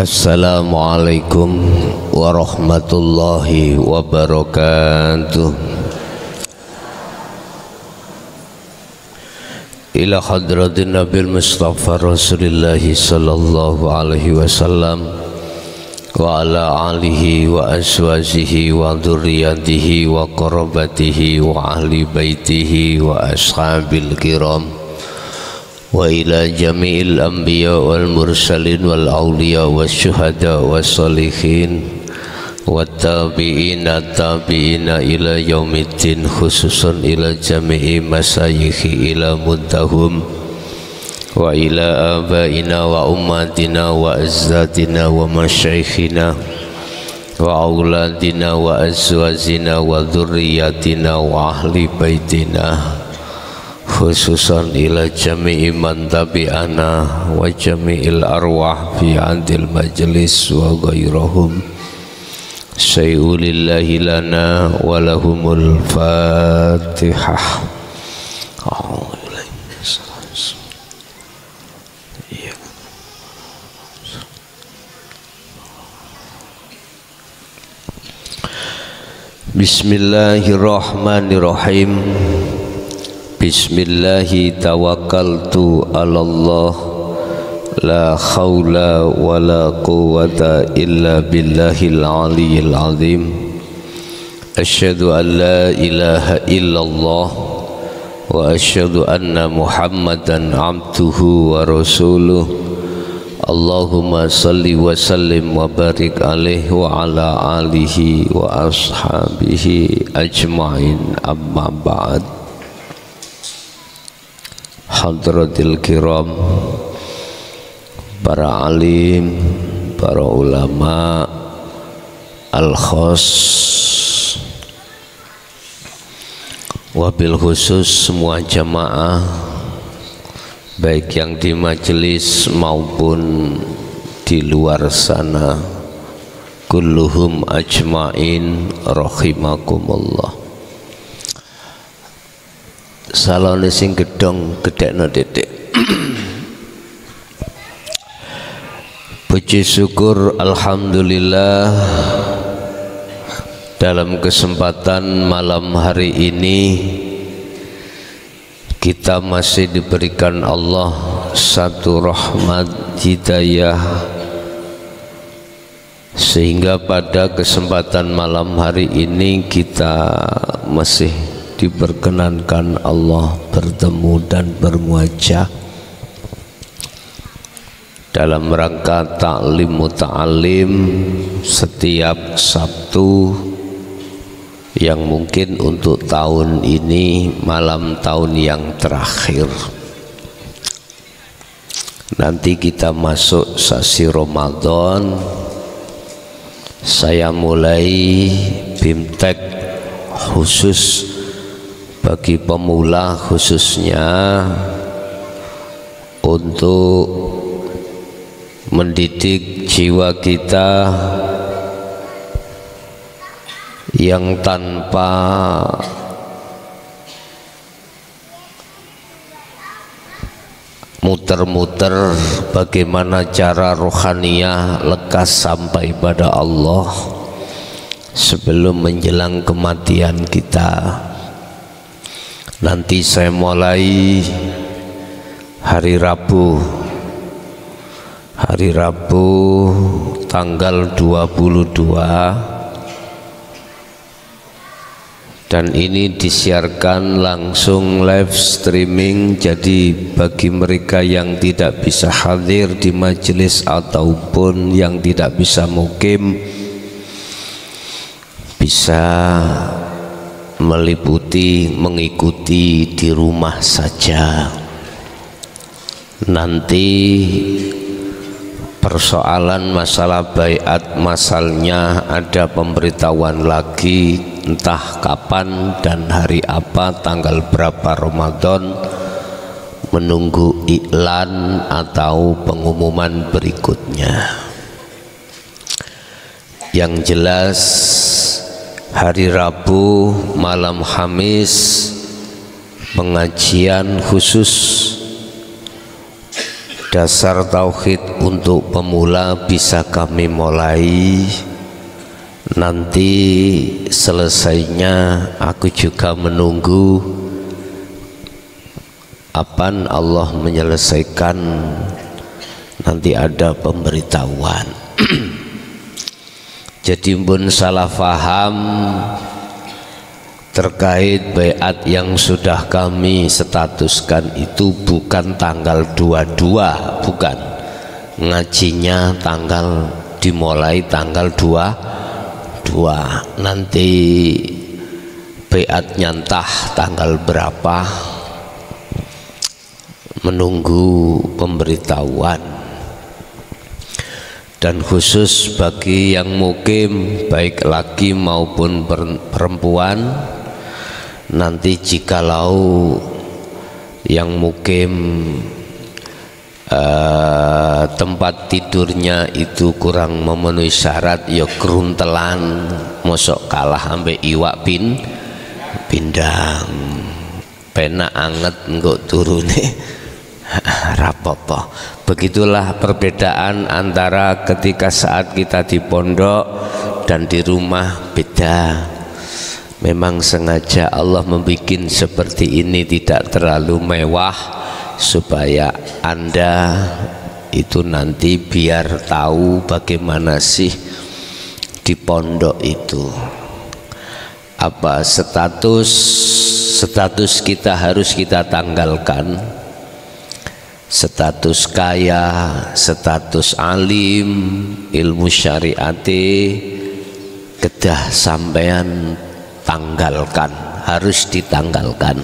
Assalamualaikum warahmatullahi wabarakatuh. Ila hadratin Nabil Mustafa Rasulillahi sallallahu alaihi wasallam wa ala alihi wa aswajihi wa dhurriyyatihi wa qarabatihi wa ahli baitihi wa ashabil kiram wa ila jami'il anbiya wal mursalin wal awliya was syuhada was salihin wat tabi'ina ila yaumiddin, khususan ila jami'i masayikhi ila muddahum wa ila abaina wa ummatina wa azzatina wa masyaikhina wa auladina wa azwazina wa dhurriyyatina wa ahli baitina, khususan ila jami'i man tabi'ana wa jami'il arwah fi andil majlis wa ghairahum. Sayyulillahi lana wa lahumul fatihah. Bismillahirrahmanirrahim. Bismillahi tawakkaltu ala Allah, la khawla wa la quwwata illa billahil aliyyil azim. Asyhadu an la ilaha illallah wa asyhadu anna Muhammadan abduhu wa rasuluh. Allahumma salli wa sallim wa barik alaihi wa ala alihi wa ashabihi ajma'in, amma ba'd. Hadratil kiram, para alim, para ulama, al-khos, wabil khusus semua jamaah, baik yang di majelis maupun di luar sana, kulluhum ajma'in rahimakumullah. Salone sing gedong gedekno titik. Puji syukur alhamdulillah, dalam kesempatan malam hari ini kita masih diberikan Allah satu rahmat hidayah, sehingga pada kesempatan malam hari ini kita masih diperkenankan Allah bertemu dan bermuajah dalam rangka ta'lim muta'alim setiap Sabtu, yang mungkin untuk tahun ini malam tahun yang terakhir. Nanti kita masuk sasi Ramadan. Saya mulai bimtek khusus bagi pemula, khususnya untuk mendidik jiwa kita yang tanpa muter-muter bagaimana cara rohaniyah lekas sampai pada Allah sebelum menjelang kematian kita. Nanti saya mulai hari Rabu tanggal 22, dan ini disiarkan langsung live streaming. Jadi bagi mereka yang tidak bisa hadir di majelis ataupun yang tidak bisa mukim, bisa mengikuti di rumah saja. Nanti persoalan masalah baiat masalnya ada pemberitahuan lagi, entah kapan dan hari apa, tanggal berapa Ramadan, menunggu iklan atau pengumuman berikutnya. Yang jelas hari Rabu malam Khamis pengajian khusus Dasar tauhid untuk pemula bisa kami mulai. Nanti selesainya aku juga menunggu kapan Allah menyelesaikan. Nanti ada pemberitahuan. Jadi pun salah faham terkait baiat yang sudah kami statuskan itu bukan tanggal 22, bukan. Ngajinya dimulai tanggal 22. Nanti baiatnya entah tanggal berapa, menunggu pemberitahuan. Dan khusus bagi yang mukim baik laki maupun perempuan, nanti jikalau yang mukim tempat tidurnya itu kurang memenuhi syarat, ya keruntelan mosok kalah ambek iwak pindang penak anget enggak turune rapopo. Begitulah perbedaan antara ketika saat kita di pondok dan di rumah, beda. Memang sengaja Allah membuat seperti ini tidak terlalu mewah supaya Anda itu nanti biar tahu bagaimana sih di pondok itu. Apa status kita harus kita tanggalkan. Status kaya, status alim, ilmu syariati, kedah sampean tanggalkan, harus ditanggalkan.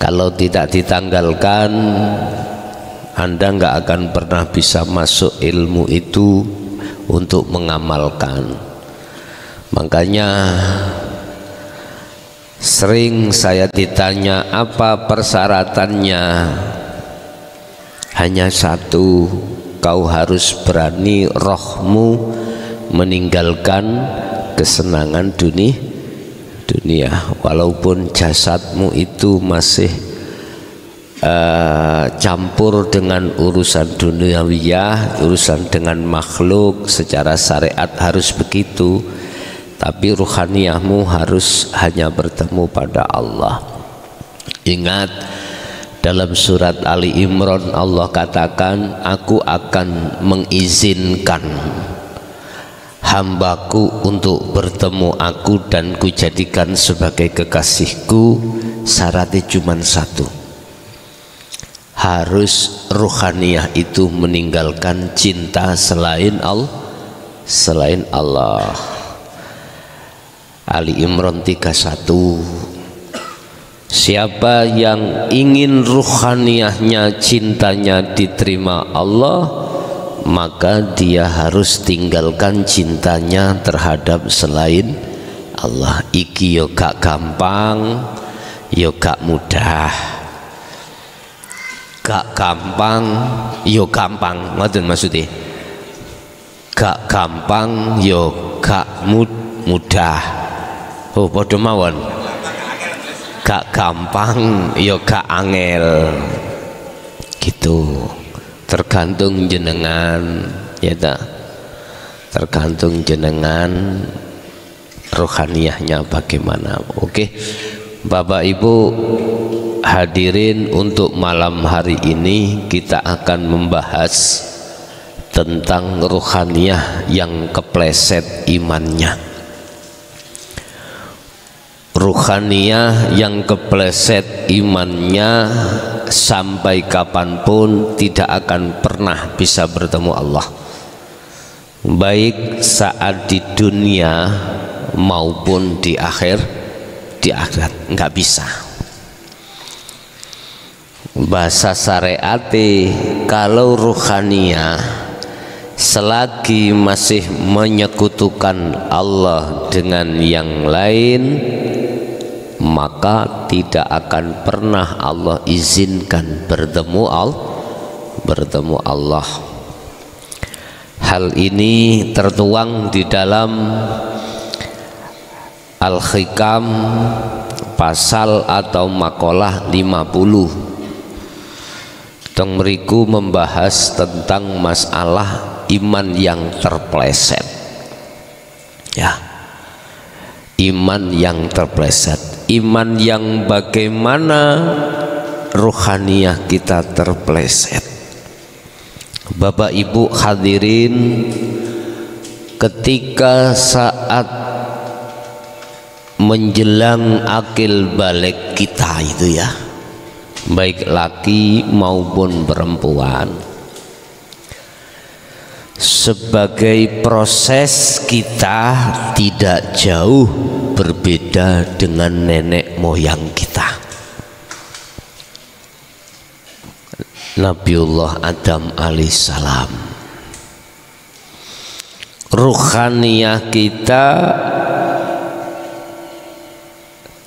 Kalau tidak ditanggalkan, Anda nggak akan pernah bisa masuk ilmu itu untuk mengamalkan. Makanya sering saya ditanya apa persyaratannya. Hanya satu, kau harus berani rohmu meninggalkan kesenangan dunia, walaupun jasadmu itu masih campur dengan urusan duniawiyah, urusan dengan makhluk. Secara syariat harus begitu, tapi ruhaniyahmu harus hanya bertemu pada Allah. Ingat, dalam surat Ali Imran Allah katakan, aku akan mengizinkan hambaku untuk bertemu aku dan kujadikan sebagai kekasihku. Syaratnya cuma satu, harus ruhaniyah itu meninggalkan cinta selain Allah. Ali Imran 31. Siapa yang ingin ruhaniyahnya, cintanya diterima Allah, maka dia harus tinggalkan cintanya terhadap selain Allah. Iki yo gak gampang, yo gak mudah. Gak gampang, yo gampang, ngoten maksudnya. Gak gampang, yo gak mudah. Oh, padha mawon. Gak gampang, yo gak angel, gitu. Tergantung jenengan, ya tak? Tergantung jenengan rohaniyahnya bagaimana. Oke, Bapak Ibu hadirin, untuk malam hari ini kita akan membahas tentang rohaniyah yang kepleset imannya. Ruhaniyah yang kepleset imannya sampai kapanpun tidak akan pernah bisa bertemu Allah, baik saat di dunia maupun di akhirat nggak bisa. Bahasa syariati, kalau ruhaniyah selagi masih menyekutukan Allah dengan yang lain, maka tidak akan pernah Allah izinkan bertemu Allah. Hal ini tertuang di dalam Al-Hikam pasal atau makalah 50. Teng mriku membahas tentang masalah iman yang terpleset. Ya. Iman yang terpleset. Iman yang bagaimana ruhaniyah kita terpleset. Bapak Ibu hadirin, ketika saat menjelang akil balik kita itu ya, baik laki maupun perempuan, sebagai proses kita tidak jauh berbeda dengan nenek moyang kita, Nabiullah Adam alaihissalam. Ruhaniyah kita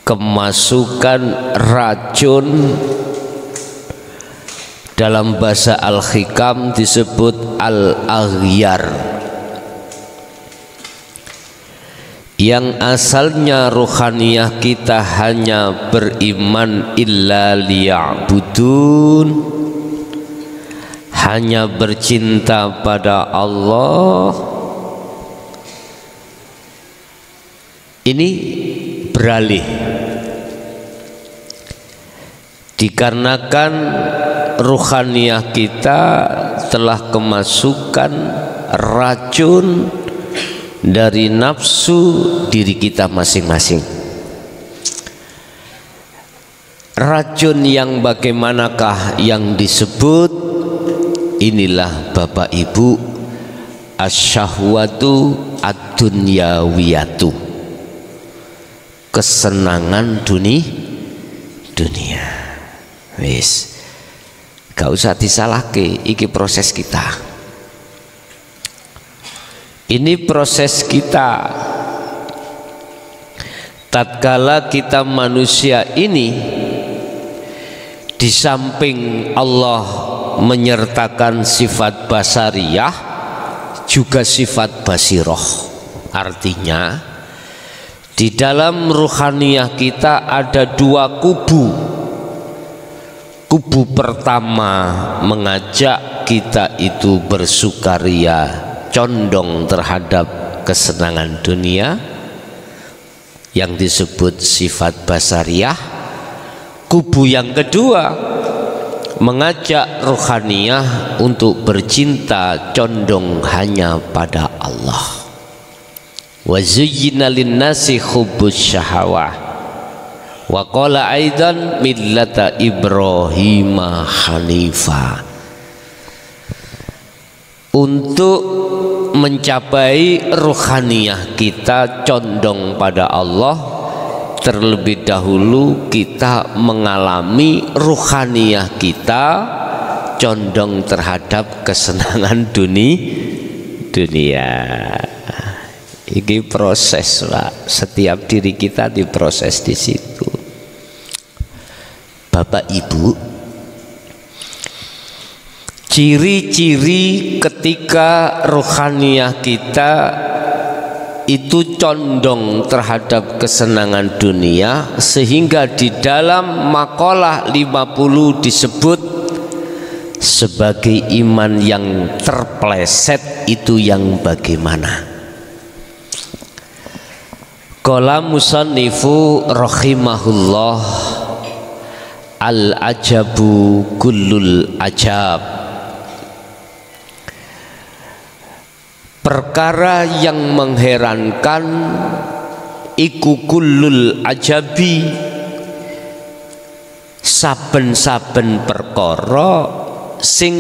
kemasukan racun, dalam bahasa Al-Hikam disebut al-aghyar, yang asalnya ruhaniyah kita hanya beriman illa liya'budun, hanya bercinta pada Allah. Ini beralih dikarenakan ruhaniyah kita telah kemasukan racun dari nafsu diri kita masing-masing. Racun yang bagaimanakah yang disebut? Inilah Bapak Ibu, asyahwatu ad-dunyawiyatu, kesenangan dunia. Wis, gak usah disalahke, iki proses kita. Ini proses kita. Tatkala kita manusia ini, di samping Allah menyertakan sifat basariyah, juga sifat basiroh. Artinya di dalam ruhaniyah kita ada dua kubu. Kubu pertama mengajak kita itu bersukaria, condong terhadap kesenangan dunia, yang disebut sifat basariyah. Kubu yang kedua mengajak ruhaniyah untuk bercinta, condong hanya pada Allah. Wa zuyyina lin-nasi hubbus syahawah wa qala aidan millata Ibrahim hanifa. Untuk mencapai ruhaniyah kita condong pada Allah, terlebih dahulu kita mengalami ruhaniyah kita condong terhadap kesenangan dunia. Ini proses, Pak. Setiap diri kita diproses di situ. Bapak Ibu, ciri-ciri ketika ruhaniyah kita itu condong terhadap kesenangan dunia, sehingga di dalam makalah 50 disebut sebagai iman yang terpleset. Itu yang bagaimana? Qala musannifu rahimahullah, al-ajabu kullul ajab, perkara yang mengherankan iku kullul ajabi, saben-saben perkara sing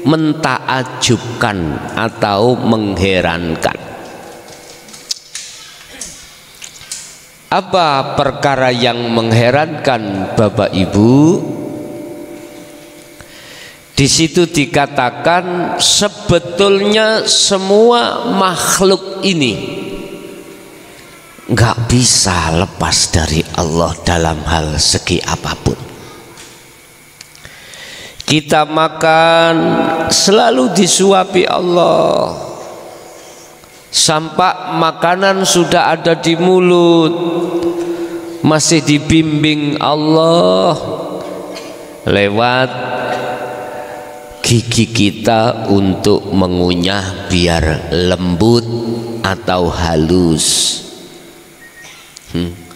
mentaajubkan atau mengherankan. Apa perkara yang mengherankan Bapak Ibu? Di situ dikatakan sebetulnya semua makhluk ini nggak bisa lepas dari Allah dalam hal segi apapun. Kita makan selalu disuapi Allah. Sampai makanan sudah ada di mulut, masih dibimbing Allah lewat gigi kita untuk mengunyah biar lembut atau halus.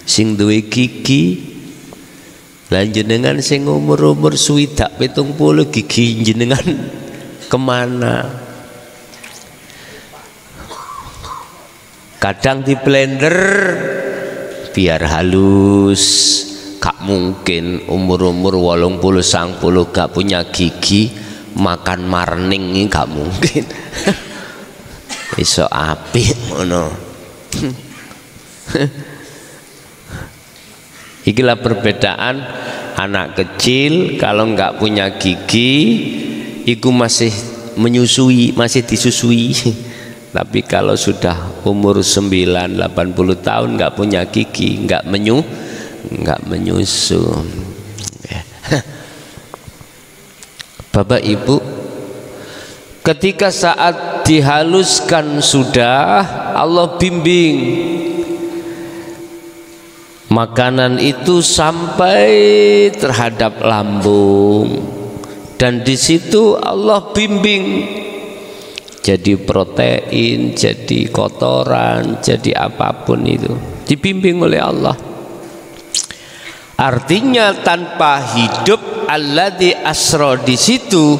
Sing duwe gigi lan jenengan sing umur-umur swidak 70 gigi jenengan kemana? Kadang di blender biar halus. Gak mungkin umur-umur 80 90 gak punya gigi makan marning ini gak mungkin. Iso apik ngono. Ikilah perbedaan anak kecil kalau nggak punya gigi, iku masih menyusui, masih disusui. Tapi kalau sudah umur 9-80 tahun nggak punya gigi, nggak menyusu. Bapak Ibu, ketika saat dihaluskan sudah, Allah bimbing makanan itu sampai terhadap lambung, dan di situ Allah bimbing jadi protein, jadi kotoran, jadi apapun itu dibimbing oleh Allah. Artinya tanpa hidup alladzi asra di situ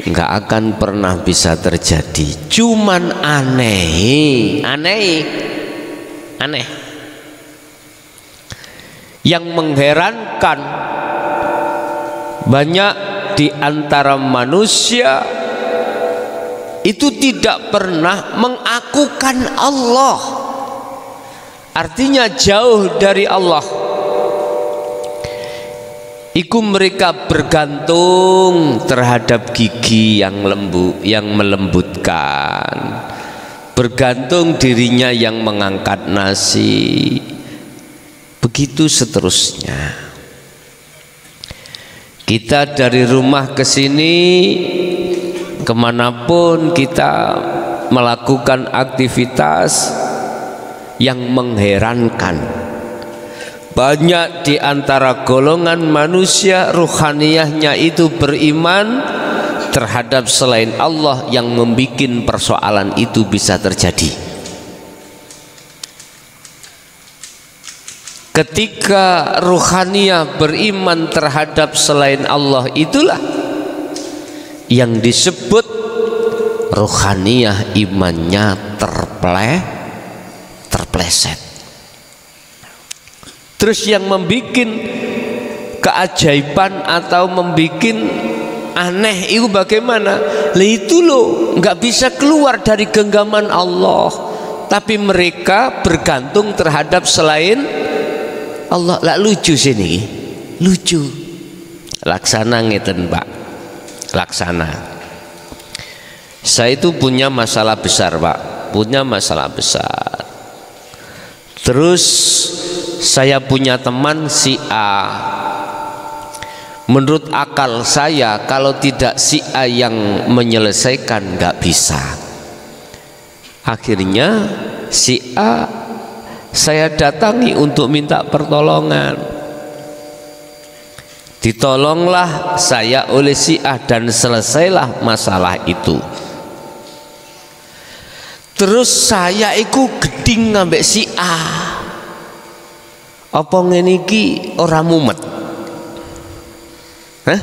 nggak akan pernah bisa terjadi. Cuman aneh. Yang mengherankan, banyak di antara manusia itu tidak pernah mengakukan Allah, artinya jauh dari Allah. Iku mereka bergantung terhadap gigi yang lembut, yang melembutkan, bergantung dirinya yang mengangkat nasi, begitu seterusnya. Kita dari rumah ke sini, kemanapun kita melakukan aktivitas yang mengherankan, banyak di antara golongan manusia ruhaniyahnya itu beriman terhadap selain Allah yang membuat persoalan itu bisa terjadi. Ketika ruhaniyah beriman terhadap selain Allah, itulah yang disebut ruhaniyah imannya terpleset. Terus yang membuat keajaiban atau membuat aneh itu bagaimana? Lah itu loh, nggak bisa keluar dari genggaman Allah, tapi mereka bergantung terhadap selain Allah. Lah lucu sini, lucu. Laksana ngeten Pak, laksana. Saya itu punya masalah besar Pak, punya masalah besar. Terus saya punya teman si A. Menurut akal saya, kalau tidak si A yang menyelesaikan nggak bisa. Akhirnya si A saya datangi untuk minta pertolongan. Ditolonglah saya oleh si A dan selesailah masalah itu. Terus saya ikut geding ngambek si A. Apa ngene iki ora mumet? Hah?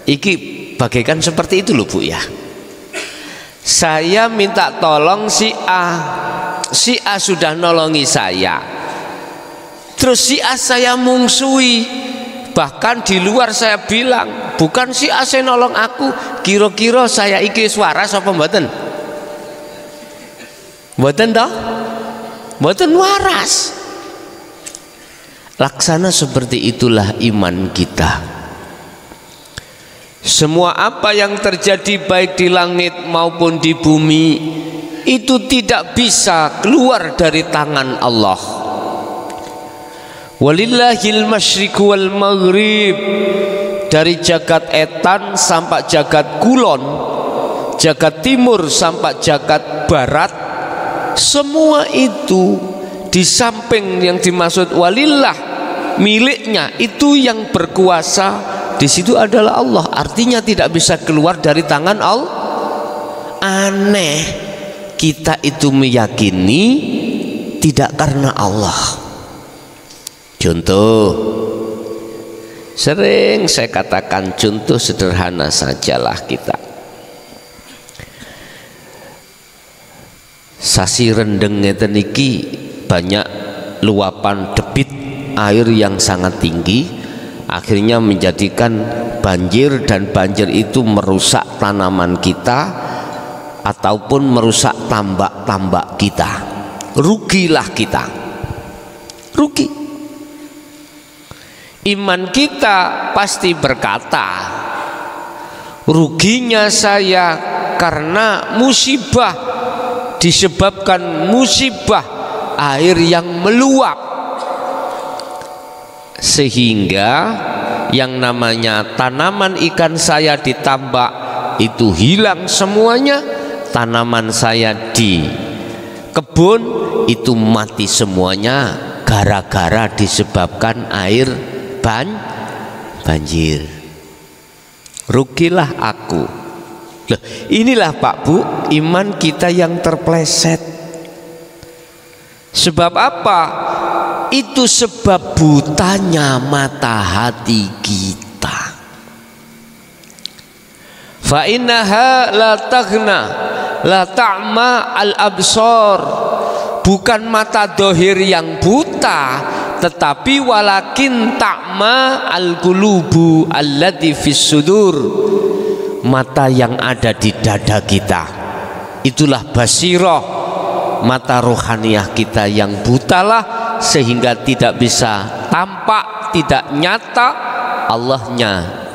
Iki bagaikan seperti itu loh Bu ya. Saya minta tolong si A. Si A sudah nolongi saya. Terus si A saya mungsuhi. Bahkan di luar saya bilang, bukan si A saya nolong aku, kira-kira saya iki suara sapa mboten? Mboten toh? Mboten waras. Laksana seperti itulah iman kita. Semua apa yang terjadi baik di langit maupun di bumi itu tidak bisa keluar dari tangan Allah. Walillahil masyriq wal maghrib, dari jagat etan sampai jagat kulon, jagat timur sampai jagat barat, semua itu di samping yang dimaksud walillah miliknya itu yang berkuasa di situ adalah Allah, artinya tidak bisa keluar dari tangan Allah. Aneh kita itu meyakini tidak karena Allah. Contoh, sering saya katakan contoh sederhana sajalah kita. Sasi rendeng ngeten iki banyak luapan debit air yang sangat tinggi, akhirnya menjadikan banjir, dan banjir itu merusak tanaman kita ataupun merusak tambak-tambak kita. Rugilah kita, rugi. Iman kita pasti berkata, ruginya saya karena musibah, disebabkan musibah air yang meluap, sehingga yang namanya tanaman ikan saya ditambak itu hilang semuanya, tanaman saya di kebun itu mati semuanya gara-gara disebabkan air banjir. Rugilah aku. Loh, inilah Pak Bu, iman kita yang terpleset. Sebab apa? Itu sebab butanya mata hati kita. Fa innaha la taghna la ta'ma al absar. Bukan mata dohir yang buta, tetapi walakin ta'ma al qulubu allati fis sudur. Mata yang ada di dada kita, itulah basirah, mata rohaniah kita yang butalah, sehingga tidak bisa tampak, tidak nyata Allahnya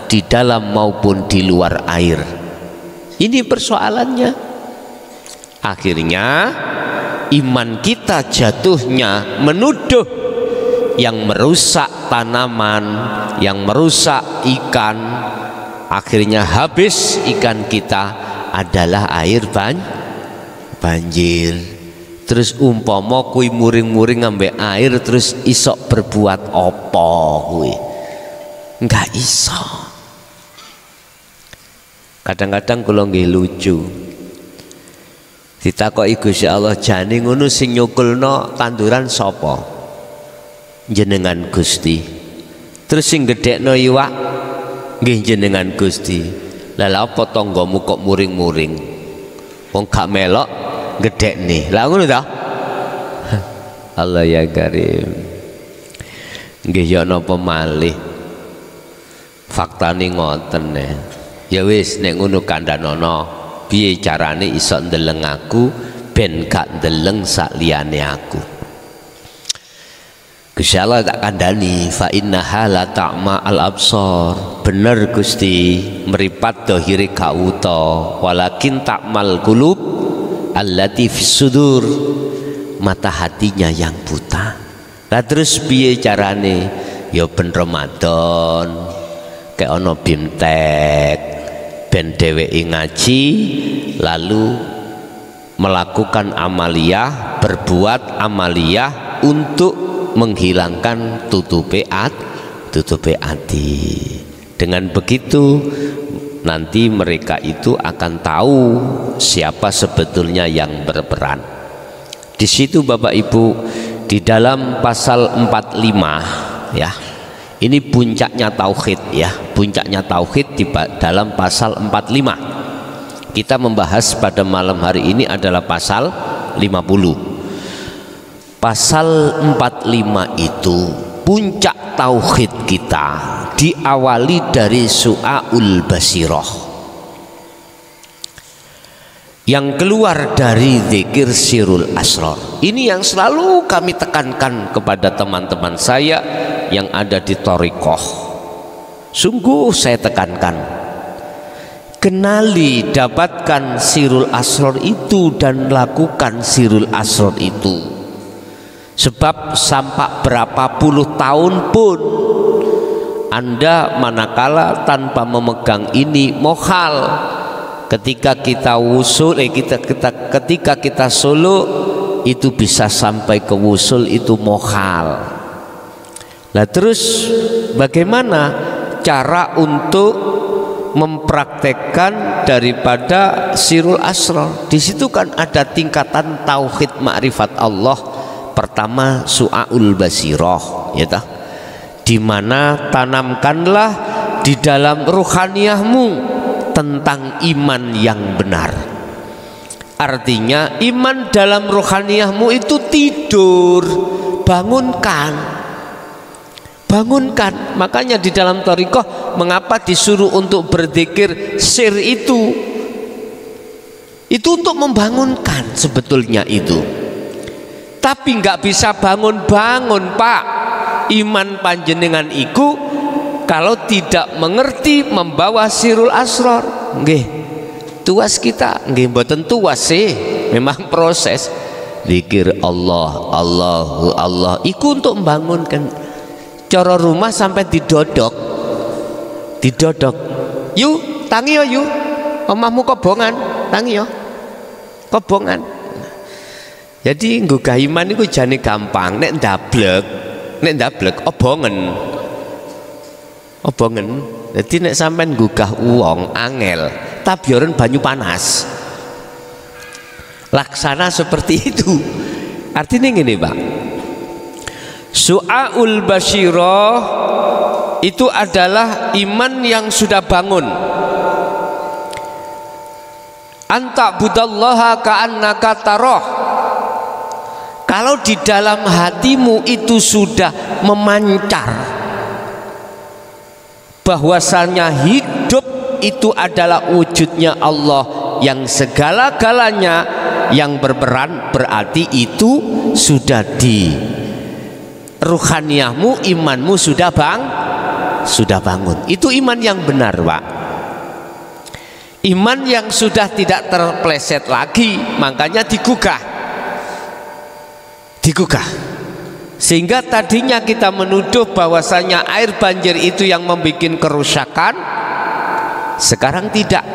di dalam maupun di luar air. Ini persoalannya. Akhirnya iman kita jatuhnya menuduh yang merusak tanaman, yang merusak ikan. Akhirnya habis ikan kita adalah air banjir. Terus umpama kui muring-muring ngambek air terus isok berbuat apa kui? Enggak iso. Kadang-kadang kula nggih lucu. Ditakoki Gusti Allah, jane ngono sing nyukulno tanduran sapa? Jenengan Gusti. Terus sing gedhekno iwak nggih jenengan Gusti. Lah lha apa tanggamu kok muring-muring? Wong gak melok gedhekne. Lah ngono ta? Allah ya Karim. Nggih ya napa malih. Faktane ngoten ne. Ya wis nek ngono kandhanono, piye carane iso ndeleng aku ben gak ndeleng sak liyane aku. Gusti Allah tak kandhani, fa innaha la ta'ma al absar. Bener Gusti, meripat dohire gak wuta, walakin ta'mal qulub allati fis sudur. Mata hatinya yang buta. Lah terus piye carane? Ya ben Ramadan kayak ono bimtek ben dheweke ngaji, lalu melakukan amaliyah, berbuat amaliyah untuk menghilangkan tutupe hati. Dengan begitu nanti mereka itu akan tahu siapa sebetulnya yang berperan. Di situ Bapak Ibu, di dalam pasal 45 ya. Ini puncaknya tauhid ya, puncaknya tauhid di dalam pasal 45. Kita membahas pada malam hari ini adalah pasal 50. Pasal 45 itu puncak tauhid kita diawali dari su'aul basirah, yang keluar dari zikir sirul asrar. Ini yang selalu kami tekankan kepada teman-teman saya yang ada di thariqah. Sungguh saya tekankan, kenali, dapatkan sirul asrar itu dan lakukan sirul asrar itu. Sebab sampai berapa puluh tahun pun Anda manakala tanpa memegang ini mohal. Ketika kita wusul, ketika kita suluk itu bisa sampai ke wusul itu mohal. Nah terus bagaimana cara untuk mempraktekkan daripada sirul asrar. Di situ kan ada tingkatan tauhid ma'rifat Allah. Pertama su'aul basirah, ya toh, di mana tanamkanlah di dalam ruhaniyahmu tentang iman yang benar. Artinya iman dalam ruhaniyahmu itu tidur, bangunkan. Bangunkan. Makanya di dalam thariqah mengapa disuruh untuk berzikir sir itu untuk membangunkan sebetulnya itu. Tapi nggak bisa bangun-bangun, Pak. Iman panjenengan iku kalau tidak mengerti membawa sirul asrar. Nggih. Tuas kita nggih mboten tuas sih. Memang proses zikir Allah, Allahu Allah iku untuk membangunkan. Cara rumah sampai didodok, yuk tangi yo yuk, omahmu kobongan, tangi yo kobongan. Jadi nggugah iman itu jane gampang, nek ndablek obongen. Jadi nek sampean nggugah uang angel, tabioren banyu panas. Laksana seperti itu. Artinya gini, Pak. Su'aul basyirah itu adalah iman yang sudah bangun. Anta budallaha ka'annaka tarah. Kalau di dalam hatimu itu sudah memancar bahwasanya hidup itu adalah wujudnya Allah yang segala-galanya yang berperan, berarti itu sudah di ruhaniyahmu, imanmu sudah bangun. Itu iman yang benar, Pak. Iman yang sudah tidak terpleset lagi, makanya digugah. Sehingga tadinya kita menuduh bahwasanya air banjir itu yang membuat kerusakan, sekarang tidak.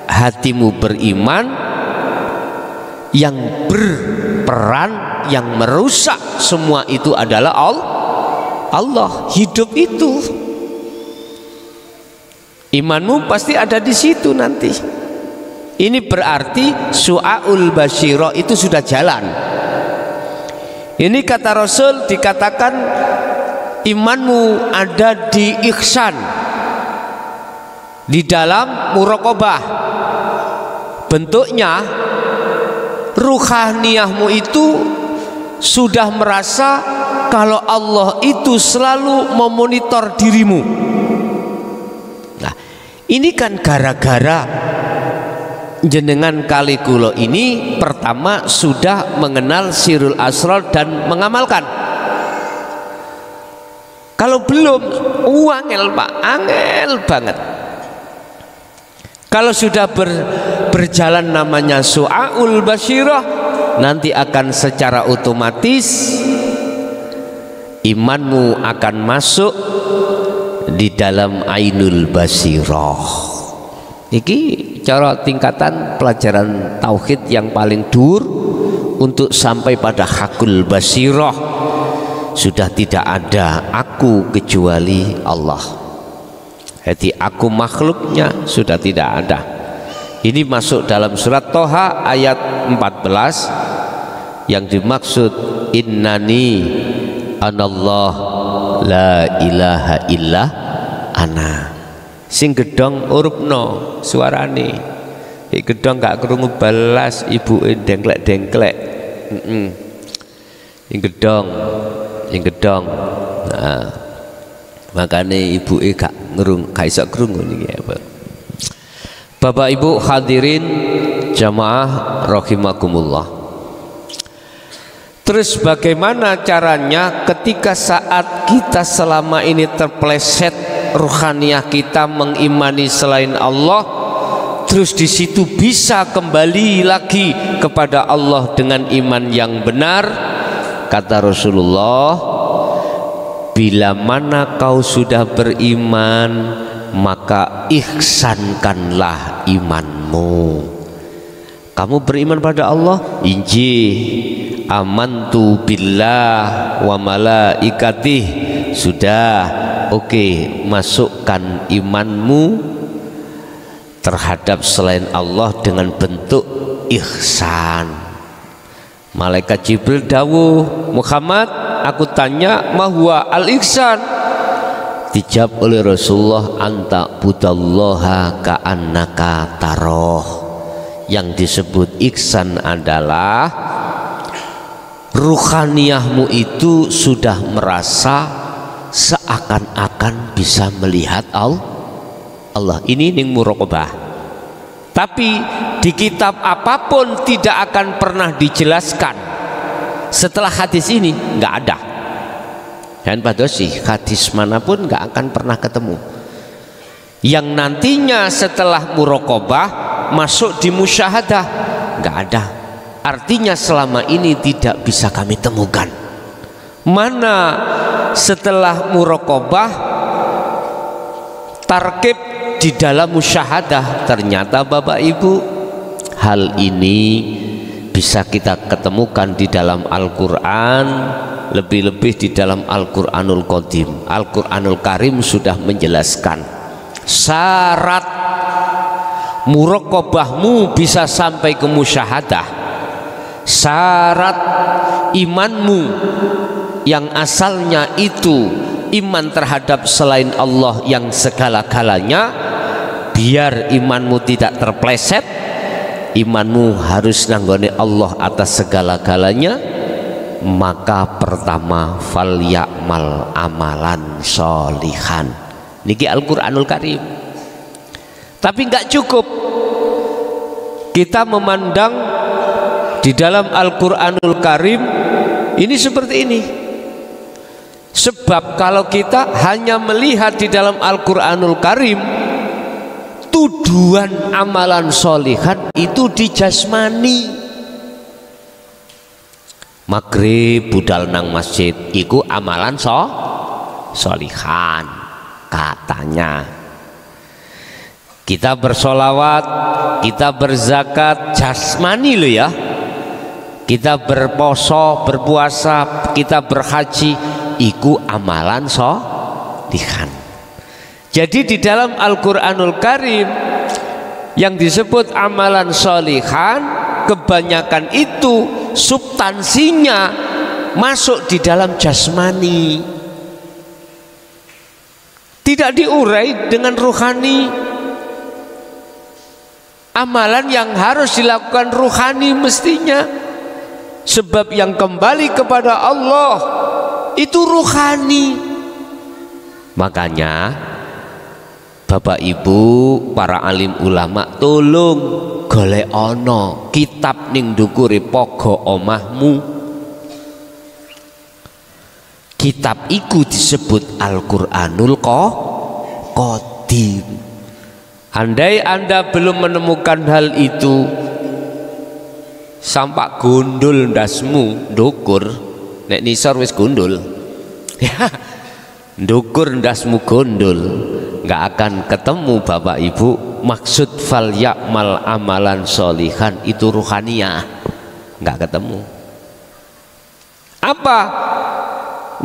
Hatimu beriman, yang berperan, yang merusak semua itu adalah Allah. Hidup itu imanmu pasti ada di situ nanti. Ini berarti su'aul basyirah itu sudah jalan. Ini kata Rasul dikatakan imanmu ada di ihsan, di dalam muraqabah. Bentuknya ruhaniyahmu itu sudah merasa kalau Allah itu selalu memonitor dirimu. Nah, ini kan gara-gara jenengan kali kulo ini pertama sudah mengenal sirul asrar dan mengamalkan. Kalau belum, angel, Pak, angel banget. Kalau sudah berjalan namanya su'aul basyirah, nanti akan secara otomatis imanmu akan masuk di dalam ainul basirah. Iki cara tingkatan pelajaran tauhid yang paling dur untuk sampai pada hakul basirah. Sudah tidak ada aku kecuali Allah. Jadi aku makhluknya sudah tidak ada. Ini masuk dalam surat Toha ayat 14 yang dimaksud innani anallah la ilaha illa ana. Sing gedong urupno suarane. Gedong gak krungu balas ibuke dengklek-dengklek. Sing gedong. Nah, makane ibuke gak iso krungu niki apa. Bapak Ibu hadirin jamaah rahimakumullah. Terus bagaimana caranya ketika saat kita selama ini terpleset ruhaniyah kita mengimani selain Allah, terus di situ bisa kembali lagi kepada Allah dengan iman yang benar? Kata Rasulullah, bila mana kau sudah beriman, maka ihsankanlah imanmu. Kamu beriman pada Allah? Injih, amantu billah wa malaikatih. Sudah, oke, masukkan imanmu terhadap selain Allah dengan bentuk ihsan. Malaikat Jibril dawuh, Muhammad, aku tanya, mahwa al-ihsan? Dijawab oleh Rasulullah, anta budallaha ka'annaka taroh. Yang disebut ihsan adalah ruhaniyahmu itu sudah merasa seakan-akan bisa melihat Allah. Ini ning muraqabah. Tapi di kitab apapun tidak akan pernah dijelaskan setelah hadis ini, nggak ada. Dan padosi hadis manapun nggak akan pernah ketemu yang nantinya setelah muraqabah masuk di musyahadah, nggak ada. Artinya selama ini tidak bisa kami temukan. Mana setelah muraqabah tarkib di dalam musyahadah. Ternyata Bapak Ibu, hal ini bisa kita ketemukan di dalam Al-Quran, lebih-lebih di dalam Al-Quranul Qadim. Al-Quranul Karim sudah menjelaskan syarat muraqabahmu bisa sampai ke musyahadah, syarat imanmu yang asalnya itu iman terhadap selain Allah yang segala-galanya, biar imanmu tidak terpleset, imanmu harus nanggone Allah atas segala-galanya. Maka pertama, fal ya'mal amalan sholihan. Niki Al-Quranul Karim. Tapi nggak cukup kita memandang di dalam Al-Quranul Karim ini seperti ini. Sebab kalau kita hanya melihat di dalam Al-Quranul Karim, tujuan amalan sholihan itu di jasmani. Maghrib budal nang masjid iku amalan sholihan katanya. Kita bersolawat, kita berzakat jasmani loh ya. Kita berposo, berpuasa, kita berhaji, iku amalan sholihan. Jadi di dalam Al-Quranul Karim yang disebut amalan sholihan, kebanyakan itu substansinya masuk di dalam jasmani, tidak diurai dengan ruhani. Amalan yang harus dilakukan ruhani mestinya, sebab yang kembali kepada Allah itu ruhani. Makanya Bapak Ibu para alim ulama, tolong golek ono kitab ning ndukure pogo omahmu. Kitab iku disebut Al-Quranul Qadim. Andai Anda belum menemukan hal itu, sampak gundul ndasmu ndukur, nek nisor wis gundul. Ndukur ndasmu gundul, nggak akan ketemu Bapak Ibu. Maksud fal ya'mal amalan sholihan itu ruhaniyah, nggak ketemu. Apa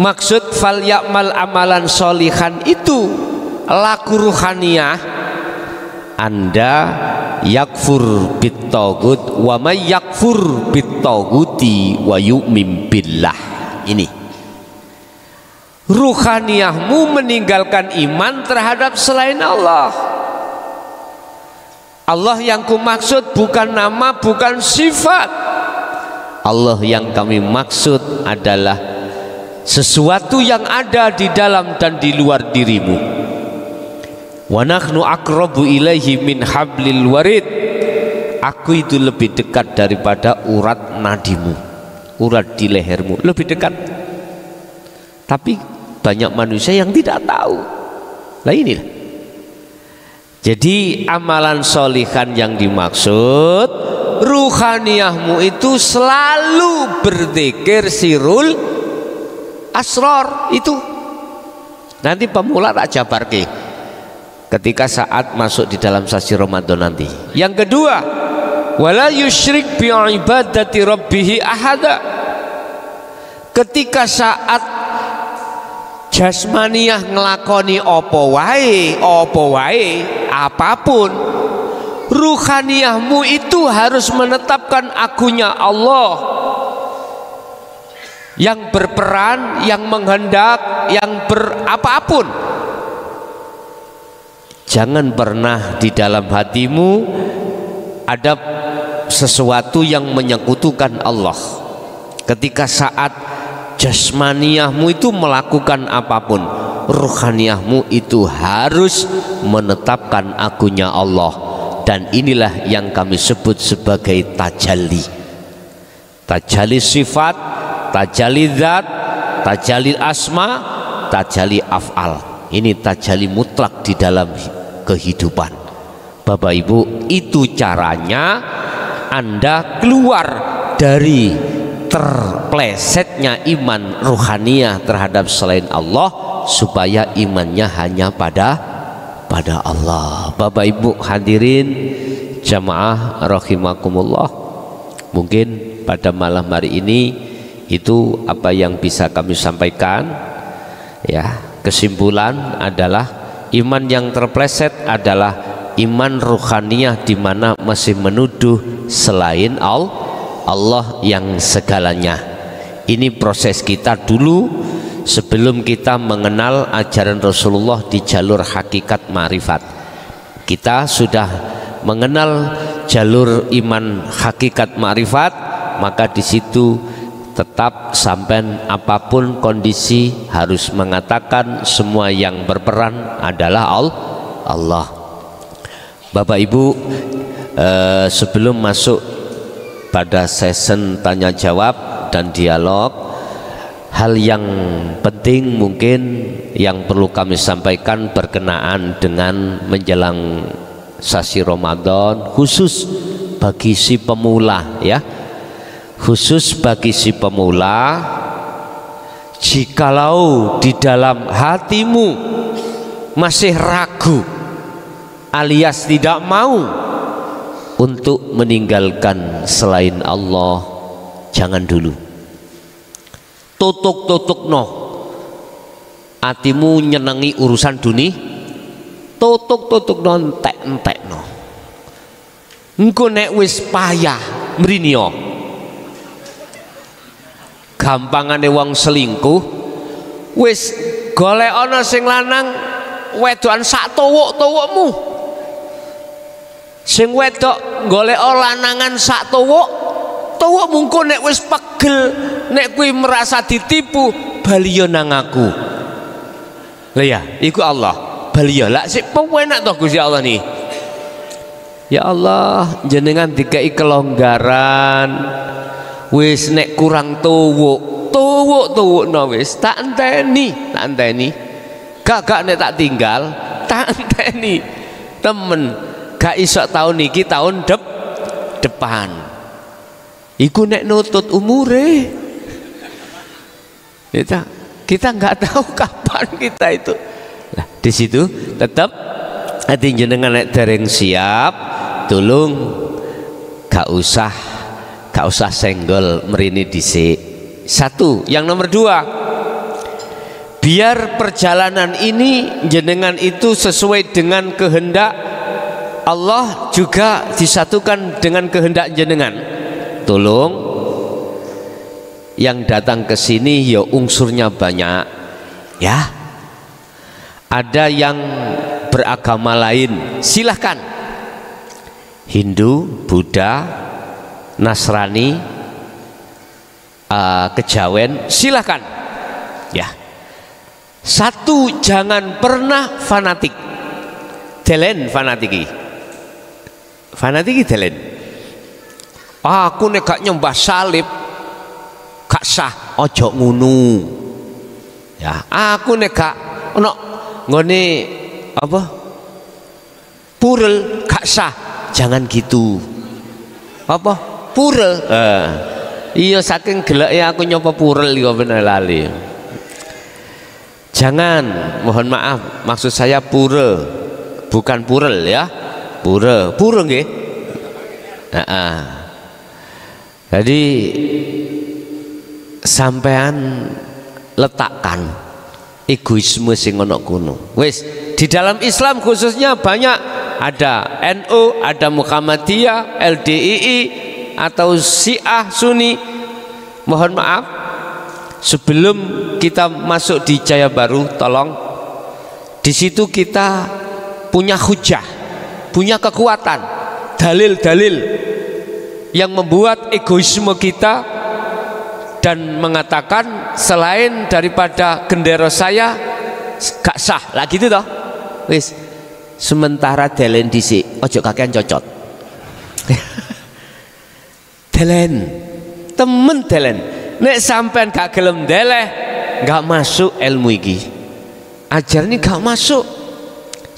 maksud fal ya'mal amalan sholihan itu? Laku ruhaniyah. Anda yakfur bit-taghut wa may yakfur bit-taghuti wa yu'min billah. Ini ruhaniyahmu meninggalkan iman terhadap selain Allah. Allah yang kumaksud bukan nama, bukan sifat. Allah yang kami maksud adalah sesuatu yang ada di dalam dan di luar dirimu. Wa nahnu aqrabu ilaihi min hablil warid. Aku itu lebih dekat daripada urat nadimu, urat di lehermu, lebih dekat. Tapi banyak manusia yang tidak tahu. Nah inilah. Jadi amalan sholihan yang dimaksud, ruhaniyahmu itu selalu berzikir sirul asror itu. Nanti pemula tak jabarke ketika saat masuk di dalam sasi Ramadan nanti. Yang kedua, wala yusyrik bi ibadati rabbih ahada. Ketika saat jasmaniah ngelakoni opo wae, apapun. Ruhaniyahmu itu harus menetapkan akunya Allah yang berperan, yang menghendak, yang berapapun. Jangan pernah di dalam hatimu ada sesuatu yang menyekutukan Allah. Ketika saat jasmaniyahmu itu melakukan apapun, ruhaniyahmu itu harus menetapkan akunya Allah. Dan inilah yang kami sebut sebagai tajalli. Tajalli sifat, tajalli zat, tajalli asma, tajalli af'al. Ini tajalli mutlak di dalam kehidupan. Bapak Ibu, itu caranya Anda keluar dari terplesetnya iman ruhaniyah terhadap selain Allah, supaya imannya hanya pada Allah. Bapak Ibu hadirin jamaah rahimakumullah, mungkin pada malam hari ini itu apa yang bisa kami sampaikan. Ya, kesimpulan adalah iman yang terpleset adalah iman ruhaniyah di mana masih menuduh selain Allah yang segalanya. Ini proses kita dulu sebelum kita mengenal ajaran Rasulullah di jalur hakikat ma'rifat. Kita sudah mengenal jalur iman hakikat ma'rifat, maka di situ tetap sampai apapun kondisi harus mengatakan semua yang berperan adalah Allah. Bapak Ibu, sebelum masuk pada sesi tanya jawab dan dialog, hal yang penting mungkin yang perlu kami sampaikan berkenaan dengan menjelang sasi Ramadan, khusus bagi si pemula, ya, khusus bagi si pemula. Jikalau di dalam hatimu masih ragu alias tidak mau untuk meninggalkan selain Allah, jangan dulu. Tutuk no atimu nyenangi urusan dunia, tutuk no entek no. Engko nek wis payah mrinio, gampangane wong selingkuh, wis golek ana sing lanang wedokan sak tuwuk-tuwukmu, sing wedok golek lanangan sak tuwukmu, engko nek wis pegel, nek kuwi merasa ditipu, baliyo nang aku. Lah ya, iku Allah. Baliyo lak sik penak toh Gusti Allah nih. Ya Allah, jenengan dikai kelonggaran. Wis nek kurang tuwuk no wis tak enteni. Gak nek tak tinggal, tak enteni. Temen, gak iso tahun niki, tahun depan. Iku nek nutut umure, kita nggak tahu kapan kita itu. Nah, di situ tetap hati jenengan nek dereng siap, tolong gak usah senggol merini dhisik. Satu, yang nomor dua, biar perjalanan ini jenengan itu sesuai dengan kehendak Allah, juga disatukan dengan kehendak jenengan. Tolong yang datang ke sini ya unsurnya banyak, ya. Ada yang beragama lain, silahkan. Hindu, Buddha, Nasrani, Kejawen, silahkan. Ya. Satu, jangan pernah fanatik. Delen fanatiki delen. Aku nek gak nyembah salib gak sah, ojo ngunu. Ya, aku nek gak ono nggone apa? Purel gak sah. Jangan gitu. Apa? Purel. Iya, saking geleke aku nyoba purel yo bener lali. Jangan, mohon maaf, maksud saya pura, bukan purel ya. Pura nggih. Jadi sampean letakkan egoisme sing ana kono. Wis, di dalam Islam khususnya banyak, ada NU, ada Muhammadiyah, LDII atau Syiah, Sunni. Mohon maaf, sebelum kita masuk di Jaya Baru, tolong di situ kita punya hujah, punya kekuatan, dalil-dalil yang membuat egoisme kita dan mengatakan selain daripada gendera saya gak sah lah gitu toh. Wis, sementara delen dhisik, ojo kakean cocot. Delen, temen delen. Nek sampean gak gelem deleh, gak masuk ilmu iki. Ajar ini gak masuk.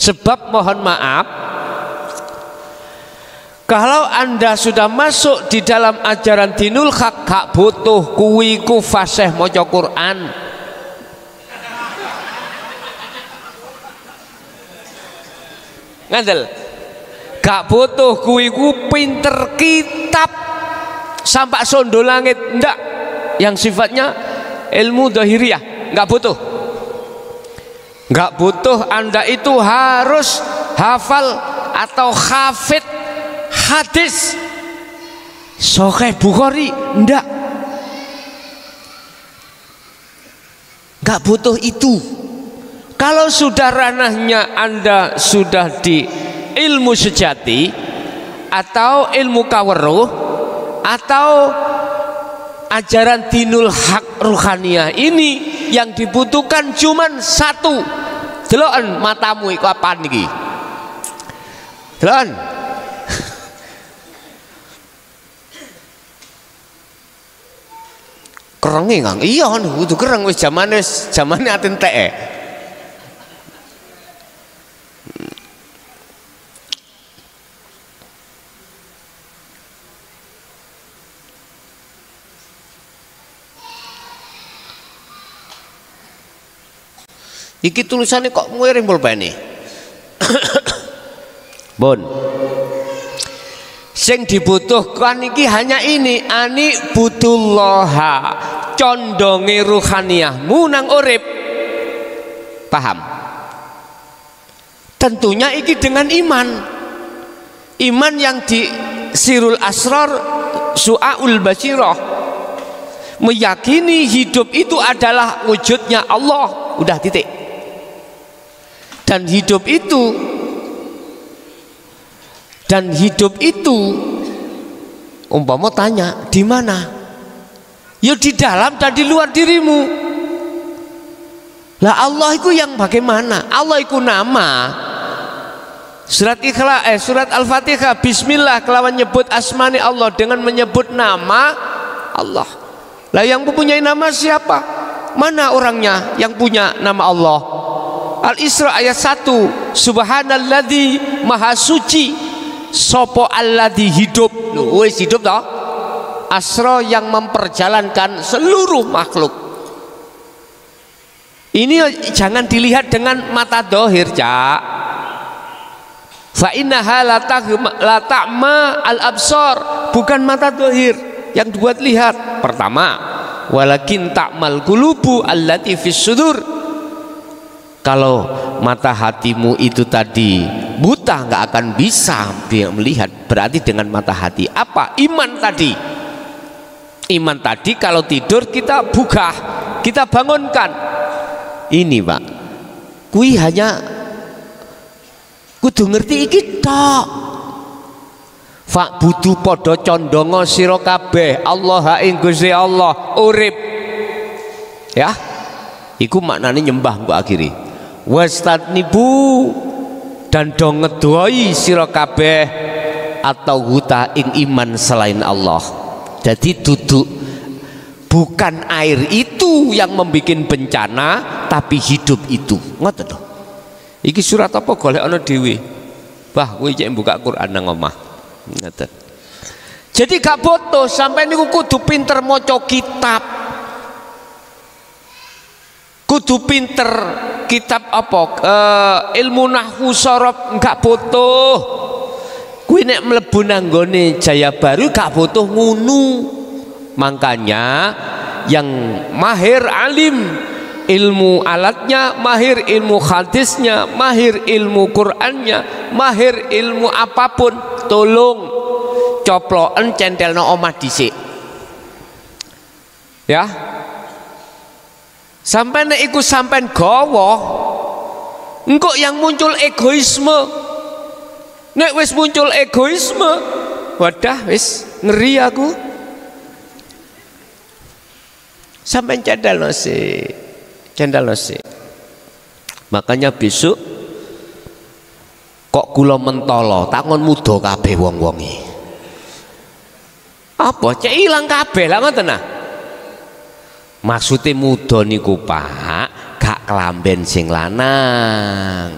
Sebab mohon maaf, kalau anda sudah masuk di dalam ajaran dinul haq, gak butuh kuwi ku fasih maca Quran. Ngandel, gak butuh kuwi ku pinter kitab sampai sondo langit, ndak. Yang sifatnya ilmu dhahiriyah, nggak butuh. Nggak butuh anda itu harus hafal atau hafid hadis Sahih Bukhari, ndak. Nggak butuh itu. Kalau sudah ranahnya anda sudah di ilmu sejati atau ilmu kaweruh atau ajaran dinul haq ruhaniyah, ini yang dibutuhkan cuman satu. Deloken matamu iku apaan iki? Deloken. Kerenge Kang. Iya kudu kereng, wis zamane aten teke. Iki tulisannya kok miring pulpene. Bon. Sing dibutuhkan iki hanya ini, ani butullaha, condonge ruhaniyahmu nang urip. Paham? Tentunya iki dengan iman. Iman yang di Sirul Asrar Su'aul Basirah, meyakini hidup itu adalah wujudnya Allah. Udah, titik. Dan hidup itu umpama tanya di mana, ya di dalam dan di luar dirimu. Lah Allah itu yang bagaimana? Allah itu nama. Surat surat Al-Fatihah, Bismillah, kelawan nyebut asmani Allah, dengan menyebut nama Allah. Lah yang mempunyai nama siapa? Mana orangnya yang punya nama Allah? Al-Isra ayat 1, Subhanalladzi maha suci sopo alladzi hidup. Loh, wis hidup toh? Asra yang memperjalankan seluruh makhluk. Ini jangan dilihat dengan mata dohir, Cak. Fa innaha la ta'ma al-absar, bukan mata dohir yang dibuat lihat. Pertama, walakin ta'mal qulubu allati fis sudur. Kalau mata hatimu itu tadi buta, nggak akan bisa dia melihat. Berarti dengan mata hati apa? Iman tadi. Iman tadi kalau tidur kita buka, kita bangunkan. Ini Pak, kui hanya kudu ngerti iki tok. Fak budu podo condongo sira kabeh Allah ing Gusti Allah urip. Ya. Iku maknane nyembah mbok akhiri. Wastadnibu, dan dong ngedoi sira kabeh atau huta ing iman selain Allah. Jadi duduk, bukan air itu yang membuat bencana, tapi hidup itu. Ngoten lho. Iki surat apa golek ana dhewe. Bah, kowe cek buka Quran nang omah. Ngoten. Jadi gak butuh sampai niku kudu pinter maca kitab. Kudu pinter kitab apa? Ilmu nahwu sorof enggak butuh. Kuwi nek mlebu nang nggone Jaya Baru gak butuh ngunu. Makanya yang mahir alim ilmu alatnya, mahir ilmu hadisnya, mahir ilmu Qur'annya, mahir ilmu apapun, tolong coploken centelno omah dhisik. Ya. Sampai nek iku sampean gawa, engko yang muncul egoisme. Nek wis muncul egoisme, wadah wis ngeri aku. Sampai cendal sih. Makanya besok kok kula mentolo takon muda kabeh wong-wonge. Apa cek ilang kabeh lah ngoten nah. Maksude muda niku Pak, gak kelamben sing lanang.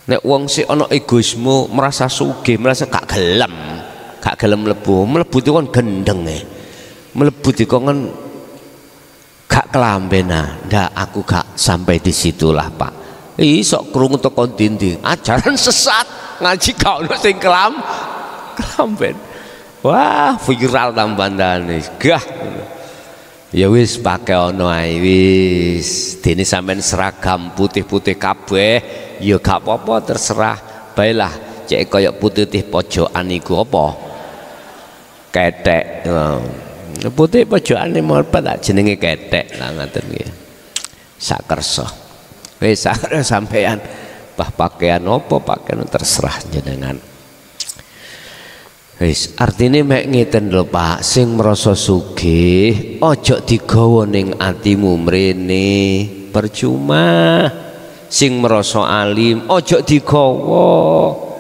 Nek wong sik ana egoisme, merasa sugih, merasa gak gelem mlebu itu kan gendenge. Mlebu itu kan gak kelamben. Ndak, aku gak sampai di situlah Pak. Sok krungu teko ndi ajaran sesat, ngaji gak ono sing kelamben. Wah, viral tambandane. Gah. Ya wis pakai ono ae wis. Dene sampean seragam putih-putih kabeh, ya gak apa-apa terserah. Baiklah, cek kaya putih pojokan iku apa? Ketek. Putih pojokane apa tak jenenge ketek lah ngoten nggih. Sak kersa. Wis sampean bah pakaian apa pakaian terserah jenengan. Wis artine mek ngeten lho Pak, sing merasa sugih ojo digawa ning atimu mrene, percuma. Sing merasa alim ojo digawa,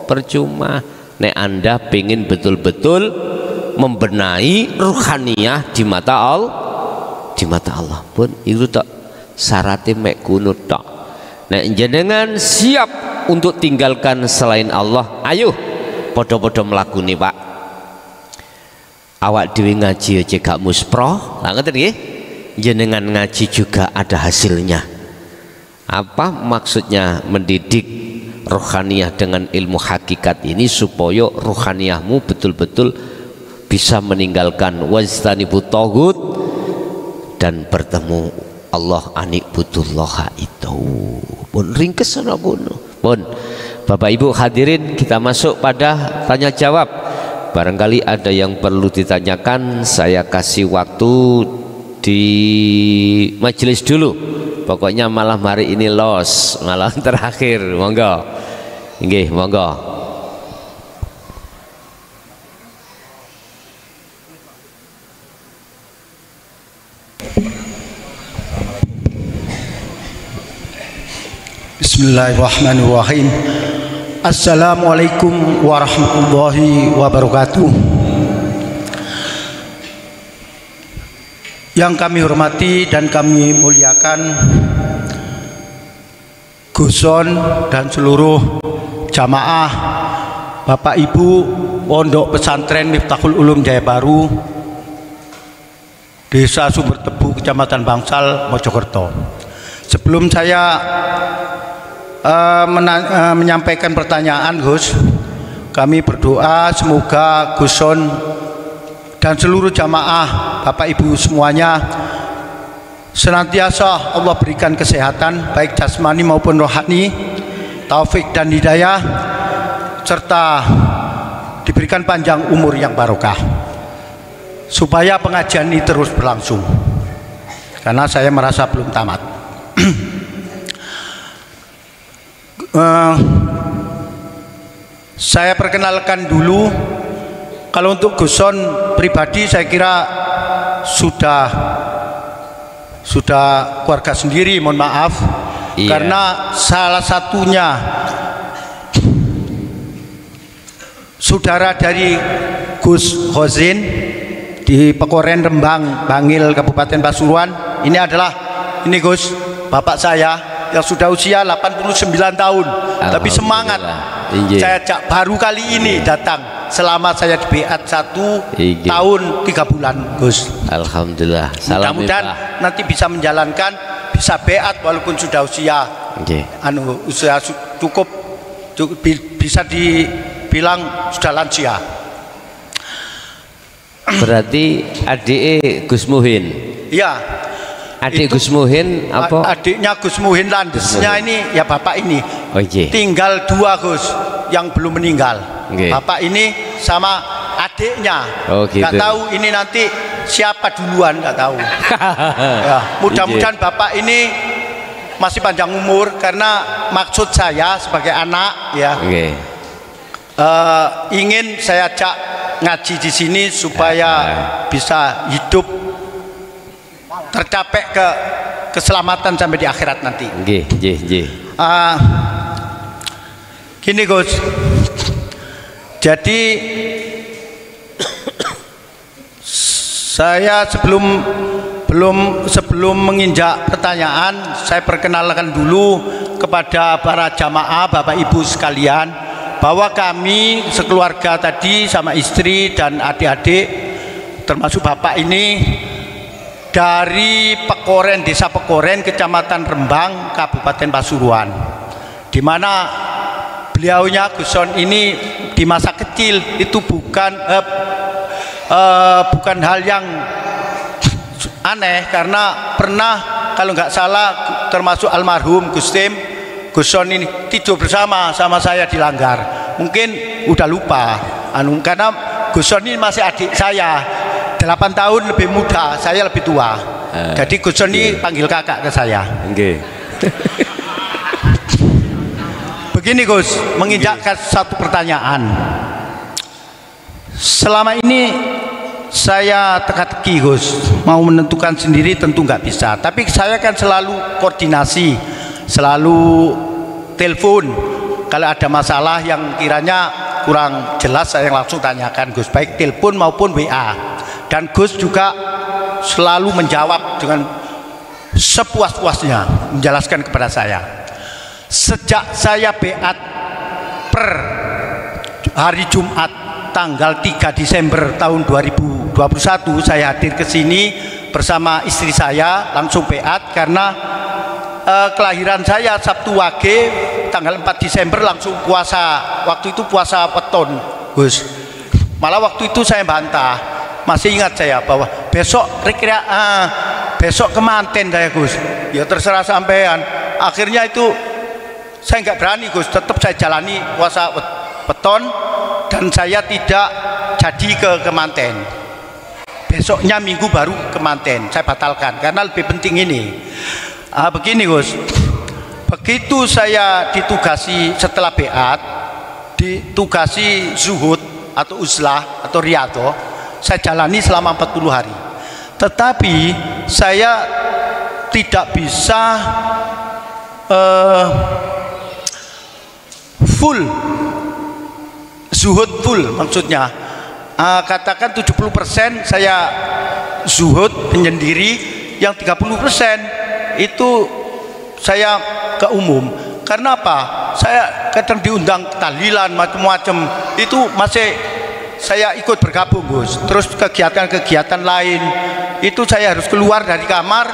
percuma. Nek Anda pengen betul-betul membenahi ruhaniyah di mata Allah pun itu tak syaratnya mek kunut tok. Nek jenengan siap untuk tinggalkan selain Allah, ayo podo-podo melakuni Pak. Awak dewi ngaji aja gak muspro, lah ngerti nggih? Jenengan ngaji juga ada hasilnya. Apa maksudnya mendidik rohaniyah dengan ilmu hakikat ini supaya rohaniyahmu betul-betul bisa meninggalkan wajtanibu taghut dan bertemu Allah anikbudullah itu. Pun ringkes ana pun. Bapak Ibu hadirin, kita masuk pada tanya jawab. Barangkali ada yang perlu ditanyakan, saya kasih waktu di majelis dulu. Pokoknya malam hari ini los, malam terakhir. Monggo. Nggih, monggo. Bismillahirrahmanirrahim. Assalamualaikum warahmatullahi wabarakatuh. Yang kami hormati dan kami muliakan Guson dan seluruh jamaah, Bapak Ibu Pondok Pesantren Miftahul Ulum Jaya Baru, Desa Sumbertebu, Kecamatan Bangsal, Mojokerto. Sebelum saya menyampaikan pertanyaan Gus, kami berdoa semoga Guson dan seluruh jamaah Bapak Ibu semuanya senantiasa Allah berikan kesehatan baik jasmani maupun rohani, taufik dan hidayah, serta diberikan panjang umur yang barokah supaya pengajian ini terus berlangsung, karena saya merasa belum tamat. Saya perkenalkan dulu. Kalau untuk Guson pribadi saya kira sudah keluarga sendiri, mohon maaf. Iya. Karena salah satunya saudara dari Gus Hozin di Pekoren Rembang, Bangil, Kabupaten Pasuruan. Ini adalah Gus, bapak saya yang sudah usia 89 tahun, tapi semangat. Saya ajak baru kali ini datang selama saya di BAT 1 tahun 3 bulan Gus. Alhamdulillah. Mudah-mudahan nanti bisa menjalankan, bisa BAT walaupun sudah usia usia cukup bisa dibilang sudah lansia. Berarti adik Gus Muhin. Iya. Adik Gus Muhin apa? Adiknya Gus Muhin, landesnya ini ya bapak ini. Oh, iya. Tinggal 2 Gus yang belum meninggal. Okay. Bapak ini sama adiknya. Oh, gitu. Nggak tahu ini nanti siapa duluan, nggak tahu. Ya, mudah-mudahan bapak ini masih panjang umur, karena maksud saya sebagai anak ya. Okay. Ingin saya ajak ngaji di sini supaya bisa hidup tercapai keselamatan sampai di akhirat nanti. Gini Gus, jadi saya sebelum menginjak pertanyaan, saya perkenalkan dulu kepada para jamaah, Bapak Ibu sekalian, bahwa kami sekeluarga tadi sama istri dan adik-adik, termasuk bapak ini, dari Pekoren, Desa Pekoren, Kecamatan Rembang, Kabupaten Pasuruan, di mana beliaunya Guson ini di masa kecil itu bukan hal yang aneh, karena pernah kalau nggak salah termasuk almarhum Guson ini tidur bersama sama saya di Langgar. Mungkin udah lupa karena Guson ini masih adik saya, 8 tahun lebih muda, saya lebih tua. Jadi Guson ini panggil kakak ke saya. Begini Gus, menginjakkan satu pertanyaan. Selama ini saya teka-teki Gus, mau menentukan sendiri tentu nggak bisa, tapi saya kan selalu koordinasi, selalu telepon kalau ada masalah yang kiranya kurang jelas, saya langsung tanyakan Gus, baik telepon maupun WA, dan Gus juga selalu menjawab dengan sepuas-puasnya, menjelaskan kepada saya. Sejak saya beat per hari Jumat tanggal 3 Desember tahun 2021, saya hadir ke sini bersama istri saya, langsung beat karena kelahiran saya Sabtu Wage tanggal 4 Desember langsung puasa. Waktu itu puasa weton Gus, malah waktu itu saya bantah, masih ingat saya bahwa besok besok kemanten saya Gus, ya terserah sampean. Akhirnya itu saya nggak berani Gus, tetap saya jalani puasa weton dan saya tidak jadi ke kemanten. Besoknya Minggu baru kemanten, saya batalkan karena lebih penting ini. Begini Gus, begitu saya ditugasi setelah beat, ditugasi zuhud atau uzlah atau riyadhah, saya jalani selama 40 hari. Tetapi saya tidak bisa full zuhud full, maksudnya katakan 70% saya zuhud menyendiri, yang 30% itu saya ke umum. Karena apa? Saya kadang diundang tahlilan macam-macam, itu masih saya ikut bergabung Gus. Terus kegiatan-kegiatan lain itu saya harus keluar dari kamar,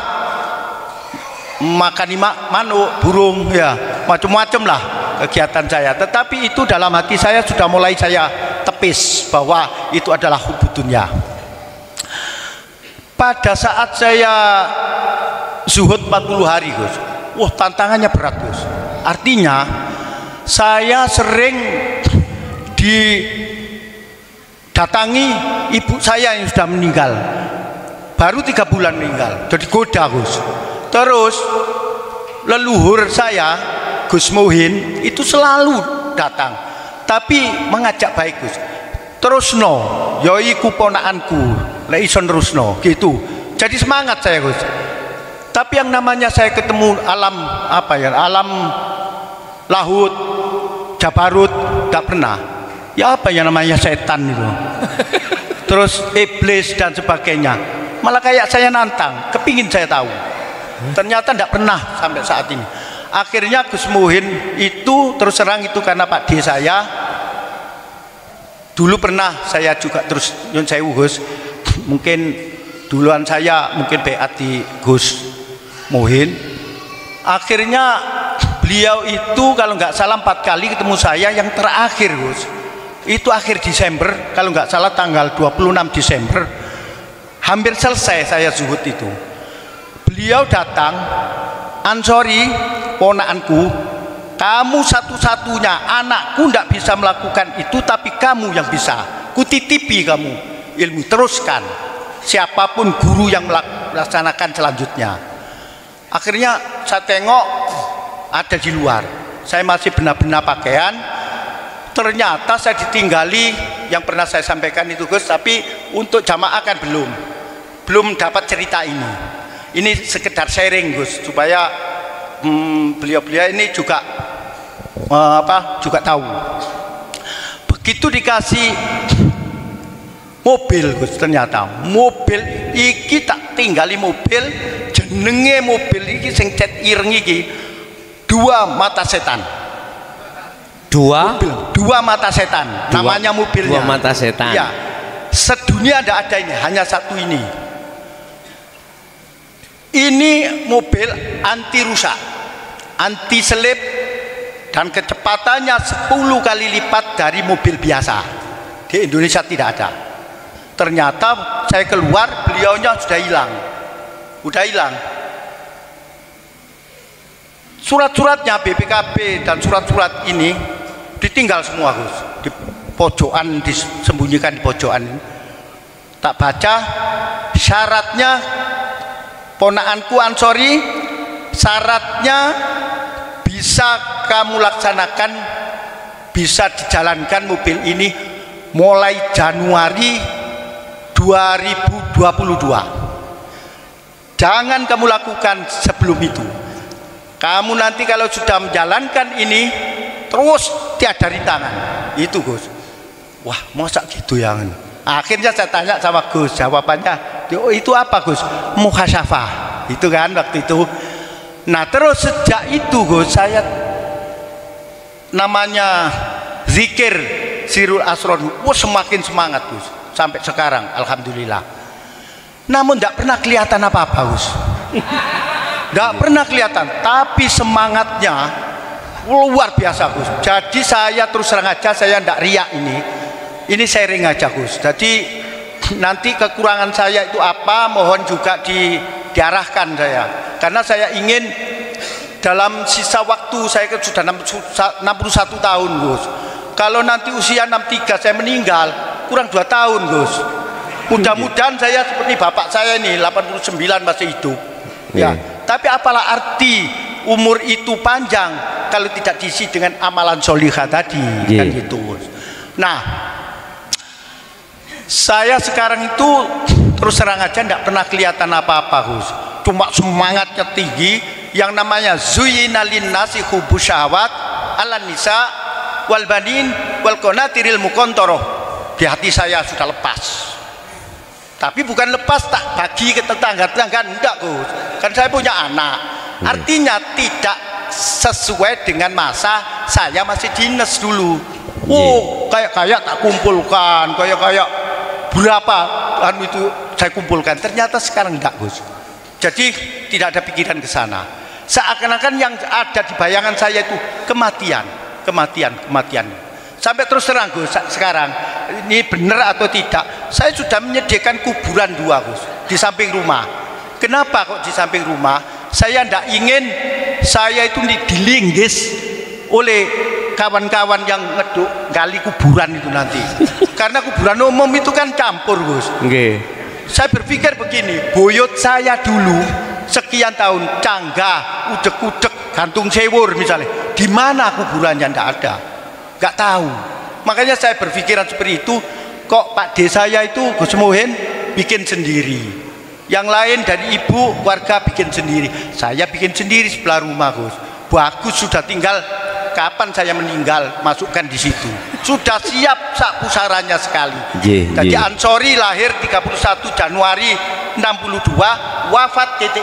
makan manuk, burung, ya macam-macam lah kegiatan saya. Tetapi itu dalam hati saya sudah mulai saya tepis bahwa itu adalah hubud dunya. Pada saat saya zuhud 40 hari Gus, wah tantangannya berat Gus. Artinya saya sering didatangi ibu saya yang sudah meninggal, baru 3 bulan meninggal, jadi goda Gus. Terus leluhur saya Gus Muhin itu selalu datang, tapi mengajak baik Gus, terusno yoiku ponaanku lek iso terusno gitu. Jadi semangat saya Gus. Tapi yang namanya saya ketemu alam alam lahut, jabarut, tidak pernah. Ya apa yang namanya setan itu, terus iblis dan sebagainya, malah kayak saya nantang, kepingin saya tahu. Ternyata tidak pernah sampai saat ini. Akhirnya Gus Muhin itu terus terang itu karena Pak D saya dulu pernah, saya juga terus nyun sewu Gus, mungkin duluan saya mungkin beat di Gus Muhin. Akhirnya beliau itu kalau nggak salah 4 kali ketemu saya, yang terakhir Gus itu akhir Desember, kalau nggak salah tanggal 26 Desember, hampir selesai saya zuhud itu. beliau datang, Ansori ponakanku, kamu satu-satunya anakku tidak bisa melakukan itu, tapi kamu yang bisa, kutitipi kamu ilmu, teruskan siapapun guru yang melaksanakan selanjutnya. Akhirnya saya tengok ada di luar, saya masih benar-benar pakaian, ternyata saya ditinggali yang pernah saya sampaikan itu Gus, tapi untuk jamaah kan belum dapat cerita ini. Ini sekedar sharing Gus, supaya beliau-beliau ini juga juga tahu. Begitu dikasih mobil Gus, ternyata mobil iki tak tinggali mobil, jenenge mobil iki sing cet ireng iki dua mata setan. Dua mata setan namanya mobilnya. Dua mata setan. Ya, sedunia tidak ada ini, hanya satu ini. Ini mobil anti rusak, anti selip, dan kecepatannya 10 kali lipat dari mobil biasa. Di Indonesia tidak ada. Ternyata saya keluar, beliaunya sudah hilang. Surat-suratnya BPKB dan surat-surat ini ditinggal semua Gus, di pojokan, disembunyikan di pojokan. Tak baca syaratnya. Ponakanku Ansori, syaratnya bisa kamu laksanakan, bisa dijalankan mobil ini mulai Januari 2022. Jangan kamu lakukan sebelum itu. Kamu nanti kalau sudah menjalankan ini terus tiada rintangan. Itu Gus. Wah, masa gitu ya? Akhirnya saya tanya sama Gus, jawabannya itu apa Gus? Muhasafah. Itu kan waktu itu. Nah terus sejak itu Gus, saya namanya zikir Sirul Asron, semakin semangat Gus sampai sekarang, alhamdulillah. Namun tidak pernah kelihatan apa-apa Gus. Tidak pernah kelihatan, tapi semangatnya luar biasa Gus. Jadi saya terus terang aja, saya tidak riak ini sharing aja Gus. Jadi nanti kekurangan saya itu apa, mohon juga diarahkan saya, karena saya ingin dalam sisa waktu, saya kan sudah 61 tahun Gus, kalau nanti usia 63 saya meninggal, kurang 2 tahun Gus. Mudah-mudahan saya seperti bapak saya ini 89 masih hidup ya. Tapi apalah arti umur itu panjang kalau tidak diisi dengan amalan solihah tadi kan gitu Gus. Nah saya sekarang itu terus terang aja tidak pernah kelihatan apa-apa Gus, cuma semangatnya tinggi. Yang namanya zuyina linnasi hubbu syahwat ala nisa wal banin wal qanatiril muqantarah di hati saya sudah lepas. Tapi bukan lepas tak bagi ke tetangga-tetangga, enggak Gus, kan saya punya anak. Artinya tidak sesuai dengan masa saya masih dinas dulu. Kayak tak kumpulkan, kayak berapa kan itu saya kumpulkan, ternyata sekarang enggak Gus. Jadi tidak ada pikiran ke sana. Seakan-akan yang ada di bayangan saya itu kematian. Sampai terus terang Gus, sekarang ini benar atau tidak, saya sudah menyediakan kuburan 2 Gus di samping rumah. Kenapa kok di samping rumah? Saya tidak ingin saya itu dilinggis oleh kawan-kawan yang ngeduk gali kuburan itu nanti. Karena kuburan umum itu kan campur Gus. Saya berpikir begini, buyut saya dulu sekian tahun canggah, udek-udek, gantung sewur misalnya, di mana kuburannya? Tidak ada, nggak tahu. Makanya saya berpikiran seperti itu. Kok Pak D saya itu Gus Muhin bikin sendiri, yang lain dari ibu warga bikin sendiri, saya bikin sendiri sebelah rumah Gus. Bagus, sudah tinggal kapan saya meninggal masukkan di situ, sudah siap sak pusarannya sekali. Jadi Ansori lahir 31 Januari 62, wafat itu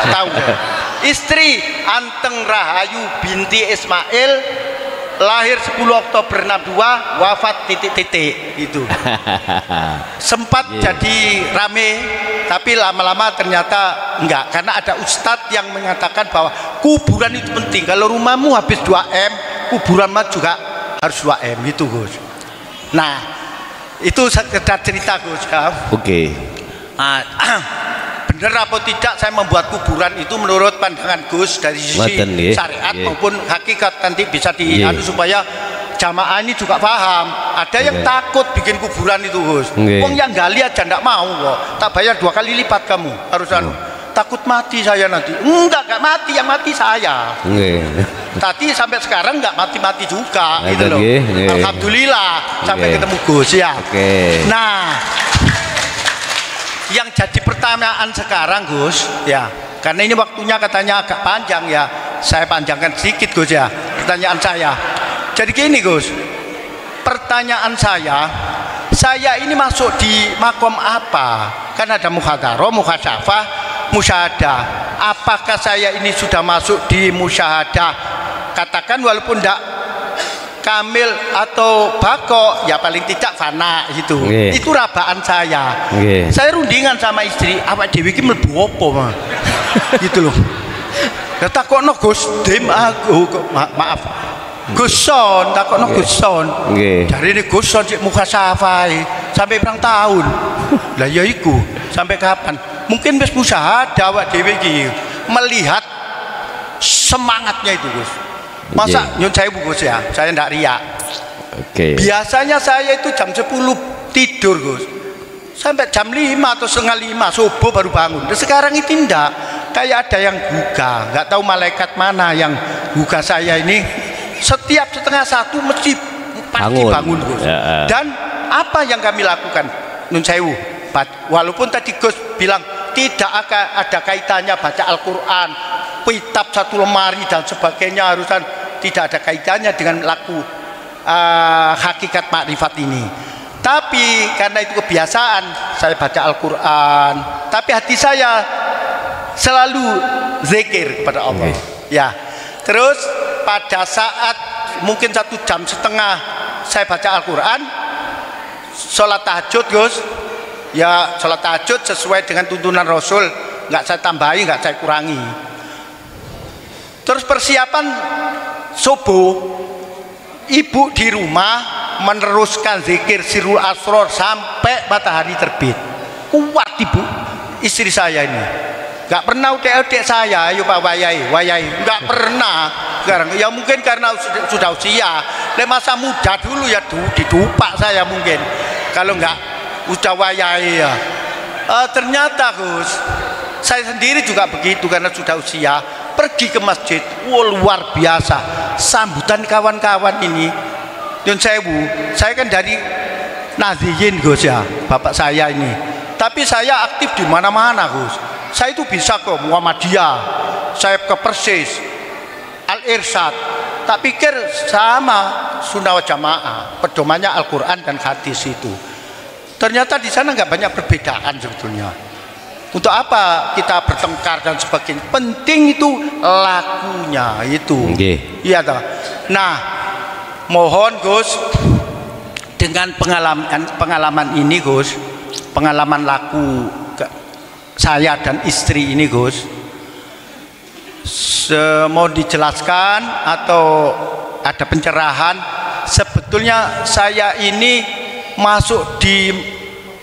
tahu. Istri Anteng Rahayu binti Ismail lahir 10 Oktober 62, wafat itu. Sempat jadi rame, tapi lama-lama ternyata enggak, karena ada ustadz yang mengatakan bahwa kuburan itu penting. Kalau rumahmu habis 2M, kuburan mah juga harus 2M itu Gus. Nah itu sekedar cerita Gus ya. Oke. bener apa tidak saya membuat kuburan itu menurut pandangan Gus dari sisi syariat maupun hakikat, nanti bisa dianu supaya jamaah ini juga paham. Ada yang takut bikin kuburan itu Gus. Wong yang gali aja ndak mau kok. Tak bayar 2 kali lipat kamu harus anu. Takut mati saya nanti. Enggak mati, yang mati saya. Tadi sampai sekarang nggak mati-mati juga gitu loh. Alhamdulillah sampai ketemu Gus ya. Nah, yang jadi pertanyaan sekarang Gus ya, karena ini waktunya katanya agak panjang ya, saya panjangkan sedikit Gus ya pertanyaan saya. Jadi gini Gus, pertanyaan saya ini masuk di makom apa? Kan ada muhadharah, muhasyafah, musyahadah. Apakah saya ini sudah masuk di musyahadah? Katakan walaupun tidak kamil atau bako, ya paling tidak fana gitu. Itu rabaan saya. Saya rundingan sama istri, awak dewi iki mlebu apa mah? Gitu loh. Ya takokno Gus, dem aku maaf. Guson, takokno Guson. Dari ini Guson cik muhasyafah sampai berang tahun. Lah ya iku, sampai kapan? Mungkin wis musyahadah awak dewi iki melihat semangatnya itu Gus. Masa nyun saya Gus ya, saya ndak riak. Biasanya saya itu jam 10 tidur Gus, sampai jam 5 atau setengah 5 subuh baru bangun. Dan sekarang itu ndak, kayak ada yang gugah, nggak tahu malaikat mana yang gugah saya ini. Setiap setengah 1 mesti pasti bangun Gus. Dan apa yang kami lakukan nyun sewu, walaupun tadi Gus bilang tidak ada kaitannya baca Al-Quran, kitab 1 lemari dan sebagainya, harusan tidak ada kaitannya dengan laku hakikat makrifat ini. Tapi karena itu kebiasaan saya baca Al-Quran, tapi hati saya selalu zikir kepada Allah. Ya, terus pada saat mungkin 1,5 jam saya baca Al-Quran, sholat tahajud Gus. Ya sholat tahajud sesuai dengan tuntunan Rasul, nggak saya tambahi, nggak saya kurangi. Terus persiapan subuh, ibu di rumah meneruskan zikir sirul asror sampai matahari terbit. Kuat ibu istri saya ini, nggak pernah utek saya, ayo Pak wayai, nggak pernah. Sekarang ya mungkin karena sudah usia, masa muda dulu ya didupak saya mungkin, kalau nggak udah wayai ya. Ternyata Gus, saya sendiri juga begitu karena sudah usia. Pergi ke masjid, luar biasa sambutan kawan-kawan ini. Nyun sewu, saya kan dari Nahdliyin Gus ya, bapak saya ini. Tapi saya aktif di mana-mana Gus. Saya itu bisa ke Muhammadiyah, saya ke Persis, Al-Irsyad. Tak pikir sama Sunnah wal Jamaah, pedomannya Al-Quran dan hadis itu. Ternyata di sana nggak banyak perbedaan sebetulnya. Untuk apa kita bertengkar dan sebagainya? Penting itu lakunya itu. Iya toh. Nah, mohon Gus, dengan pengalaman ini Gus, pengalaman laku saya dan istri ini Gus, mau dijelaskan atau ada pencerahan, sebetulnya saya ini masuk di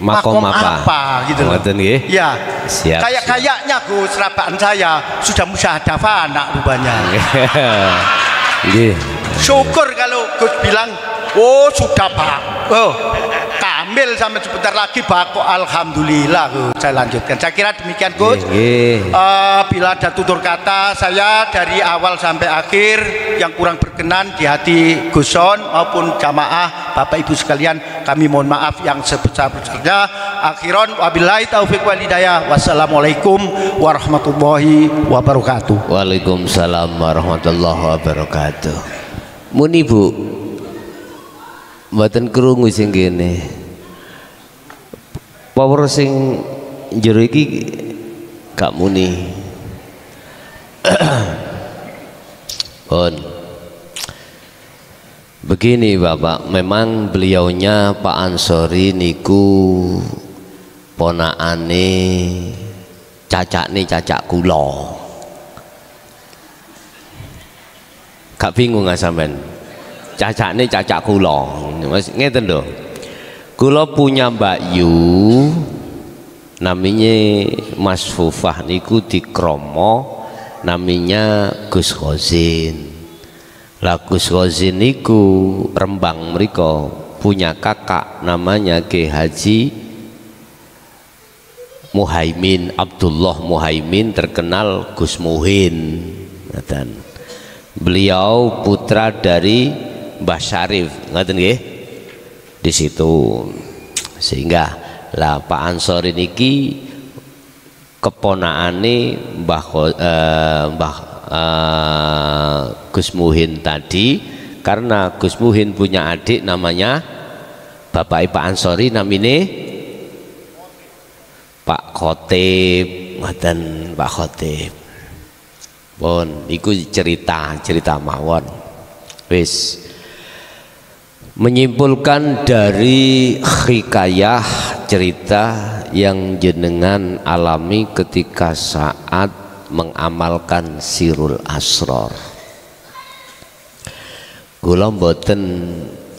makom apa gitu loh. Ya, kayaknya Gus, rabaan saya sudah musyahadah fana rupanya. Syukur kalau Gus bilang, oh sudah Pak, oh kamil sampai sebentar lagi Pak, alhamdulillah Gus. Saya lanjutkan, saya kira demikian Gus. Bila ada tutur kata saya dari awal sampai akhir yang kurang berkenan di hati Guson maupun jamaah Bapak Ibu sekalian, kami mohon maaf yang sebesar-besarnya. Akhiron wabillahi taufiq wal hidayah. Wassalamualaikum warahmatullahi wabarakatuh. Waalaikumsalam warahmatullahi wabarakatuh. Muni Bu, mboten krungu sing kene. Power sing jero iki gak muni. Bon. Begini Bapak, memang beliaunya Pak Ansori niku ponakane cacak kula. Gak bingung nggak sampean? Cacak kula. Ngeten lho. Kula punya Mbak Yu namanya Mas Fufah niku dikromo namanya Gus Khozin. Lah Gus Khozin niku Rembang mriko punya kakak namanya Ki Haji Muhaimin, Abdullah Muhaimin, terkenal Gus Muhin. Dan beliau putra dari Mbah Syarif, ngaten nggih. Di situ sehingga lah Pak Ansori niki keponaane Mbah Gus Muhin tadi, karena Gus Muhin punya adik namanya Bapak Pak Ansori namine Pak Khotib, ngoten Pak Khotib. Pun iku cerita mawon. Wis menyimpulkan dari hikayah cerita yang jenengan alami ketika saat mengamalkan Sirul Asror. Kula mboten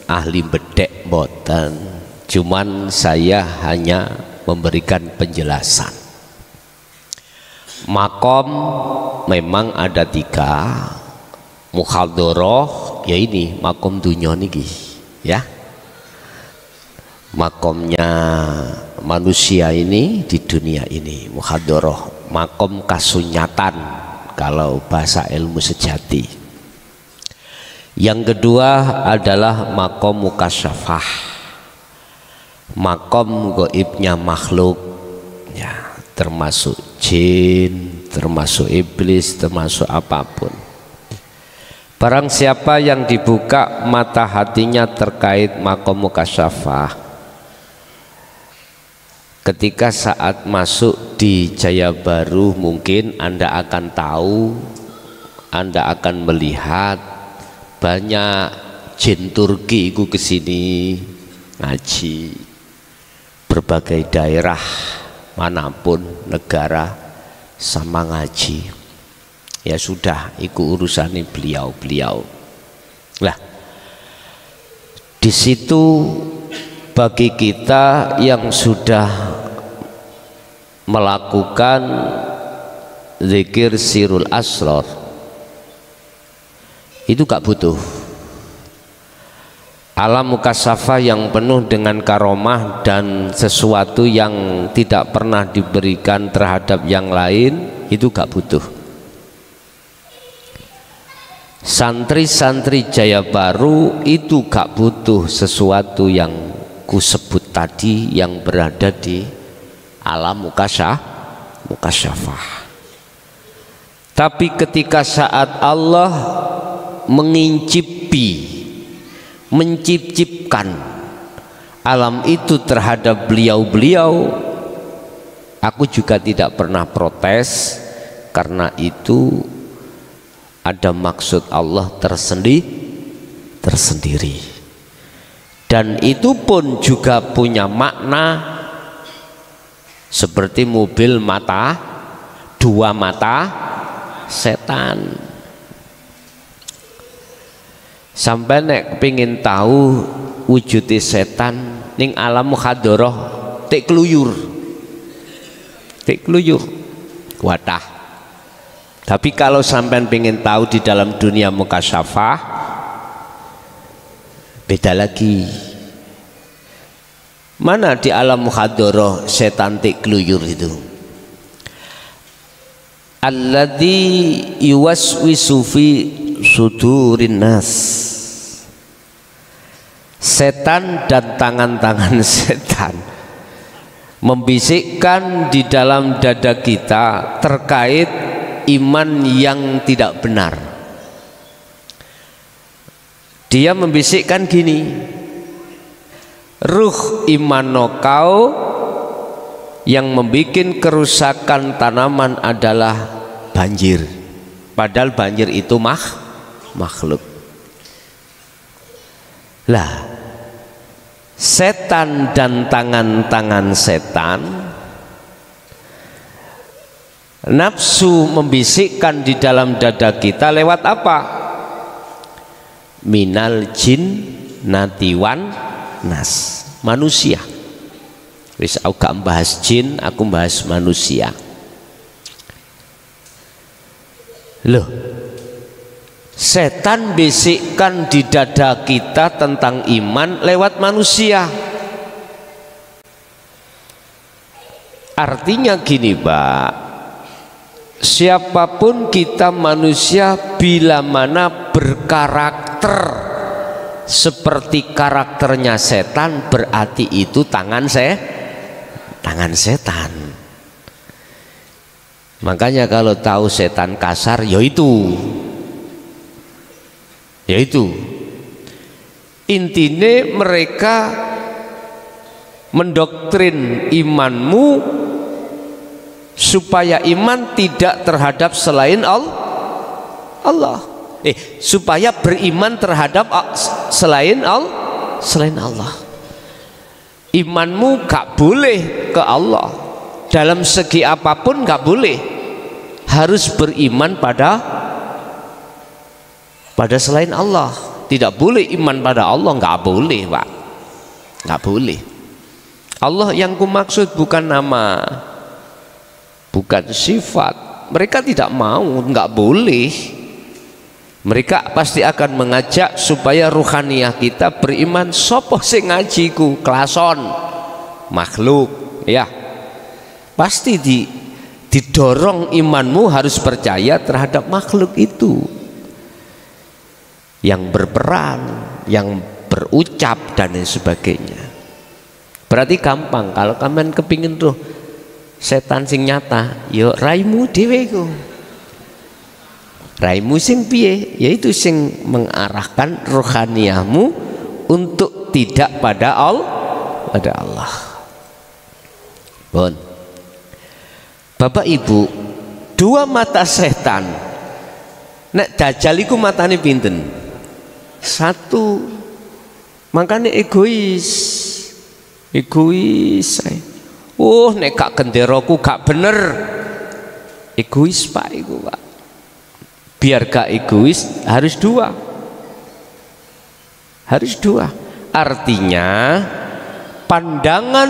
ahli bedek mboten, cuman saya hanya memberikan penjelasan. Makom memang ada 3. Mukhadharah ya ini makom dunya niki ya. Makomnya manusia ini di dunia ini mukhadharah, makom kasunyatan kalau bahasa ilmu sejati. Yang kedua adalah makom mukasyafah, makom gaibnya makhluk ya, termasuk jin, termasuk iblis, termasuk apapun. Barang siapa yang dibuka mata hatinya terkait makom mukasyafah, ketika saat masuk di Jaya Baru mungkin Anda akan tahu, Anda akan melihat banyak jin Turki itu kesini ngaji, berbagai daerah manapun negara sama ngaji. Ya sudah, itu urusannya beliau. Lah, di situ bagi kita yang sudah melakukan zikir Sirul Asror itu gak butuh alam mukasyafah yang penuh dengan karomah dan sesuatu yang tidak pernah diberikan terhadap yang lain, itu gak butuh. Santri-santri Jaya Baru itu gak butuh sesuatu yang kusebut tadi yang berada di alam mukasyafah. Tapi ketika saat Allah menciptakan alam itu terhadap beliau-beliau, aku juga tidak pernah protes, karena itu ada maksud Allah tersendiri, dan itu pun juga punya makna seperti mobil dua mata setan. Sampai nek pengin tahu wujudnya setan ning alam mukhadharah tik kluyur wadah. Tapi kalau sampean pengen tahu di dalam dunia mukasyafah beda lagi. Mana di alam mukhadharah setan tik kluyur itu? Alladzi yuwaswisu fi sudurin nas. Setan dan tangan-tangan setan membisikkan di dalam dada kita terkait iman yang tidak benar. Dia membisikkan gini, ruh imano kau yang membuat kerusakan tanaman adalah banjir, padahal banjir itu makhluk. Lah, setan dan tangan-tangan setan nafsu membisikkan di dalam dada kita lewat apa? Minal jin natiwan nas, manusia. Wis aku gak bahas jin, aku bahas manusia. Loh, setan bisikkan di dada kita tentang iman lewat manusia. Artinya gini Pak, siapapun kita manusia bila mana berkarakter seperti karakternya setan, berarti itu tangan setan. Makanya kalau tahu setan kasar, yaitu intine mereka mendoktrin imanmu supaya iman tidak terhadap selain Allah. Supaya beriman terhadap selain Allah. Imanmu gak boleh ke Allah dalam segi apapun, gak boleh, harus beriman pada selain Allah. Tidak boleh iman pada Allah, gak boleh Pak, gak boleh. Allah yang kumaksud bukan nama, bukan sifat. Mereka tidak mau, gak boleh. Mereka pasti akan mengajak supaya ruhaniyah kita beriman. Sopo sing ngajiku klason makhluk, ya pasti didorong imanmu harus percaya terhadap makhluk itu yang berperan, yang berucap dan lain sebagainya. Berarti gampang kalau kalian kepingin tuh setan sing nyata, yo raimu dhewe ku. Raimu sing piye? Yaitu sing mengarahkan rohaniyahmu untuk tidak pada Allah. Bon. Bapak Ibu, dua mata setan. Nek dajjal iku matane pinten? Satu. Makanya egois. Nek gak genderaku gak bener. Egois Pak iku Pak. Biar gak egois harus dua. Artinya pandangan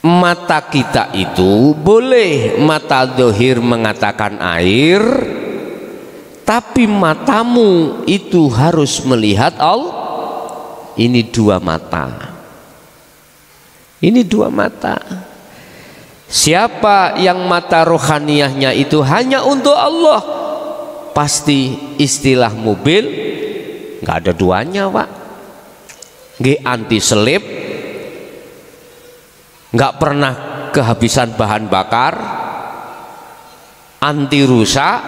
mata kita itu boleh mata zahir mengatakan air, tapi matamu itu harus melihat Allah. Ini dua mata. Siapa yang mata rohaniyahnya itu hanya untuk Allah, pasti istilah mobil nggak ada duanya Pak. Nggih anti selip, nggak pernah kehabisan bahan bakar, anti rusak.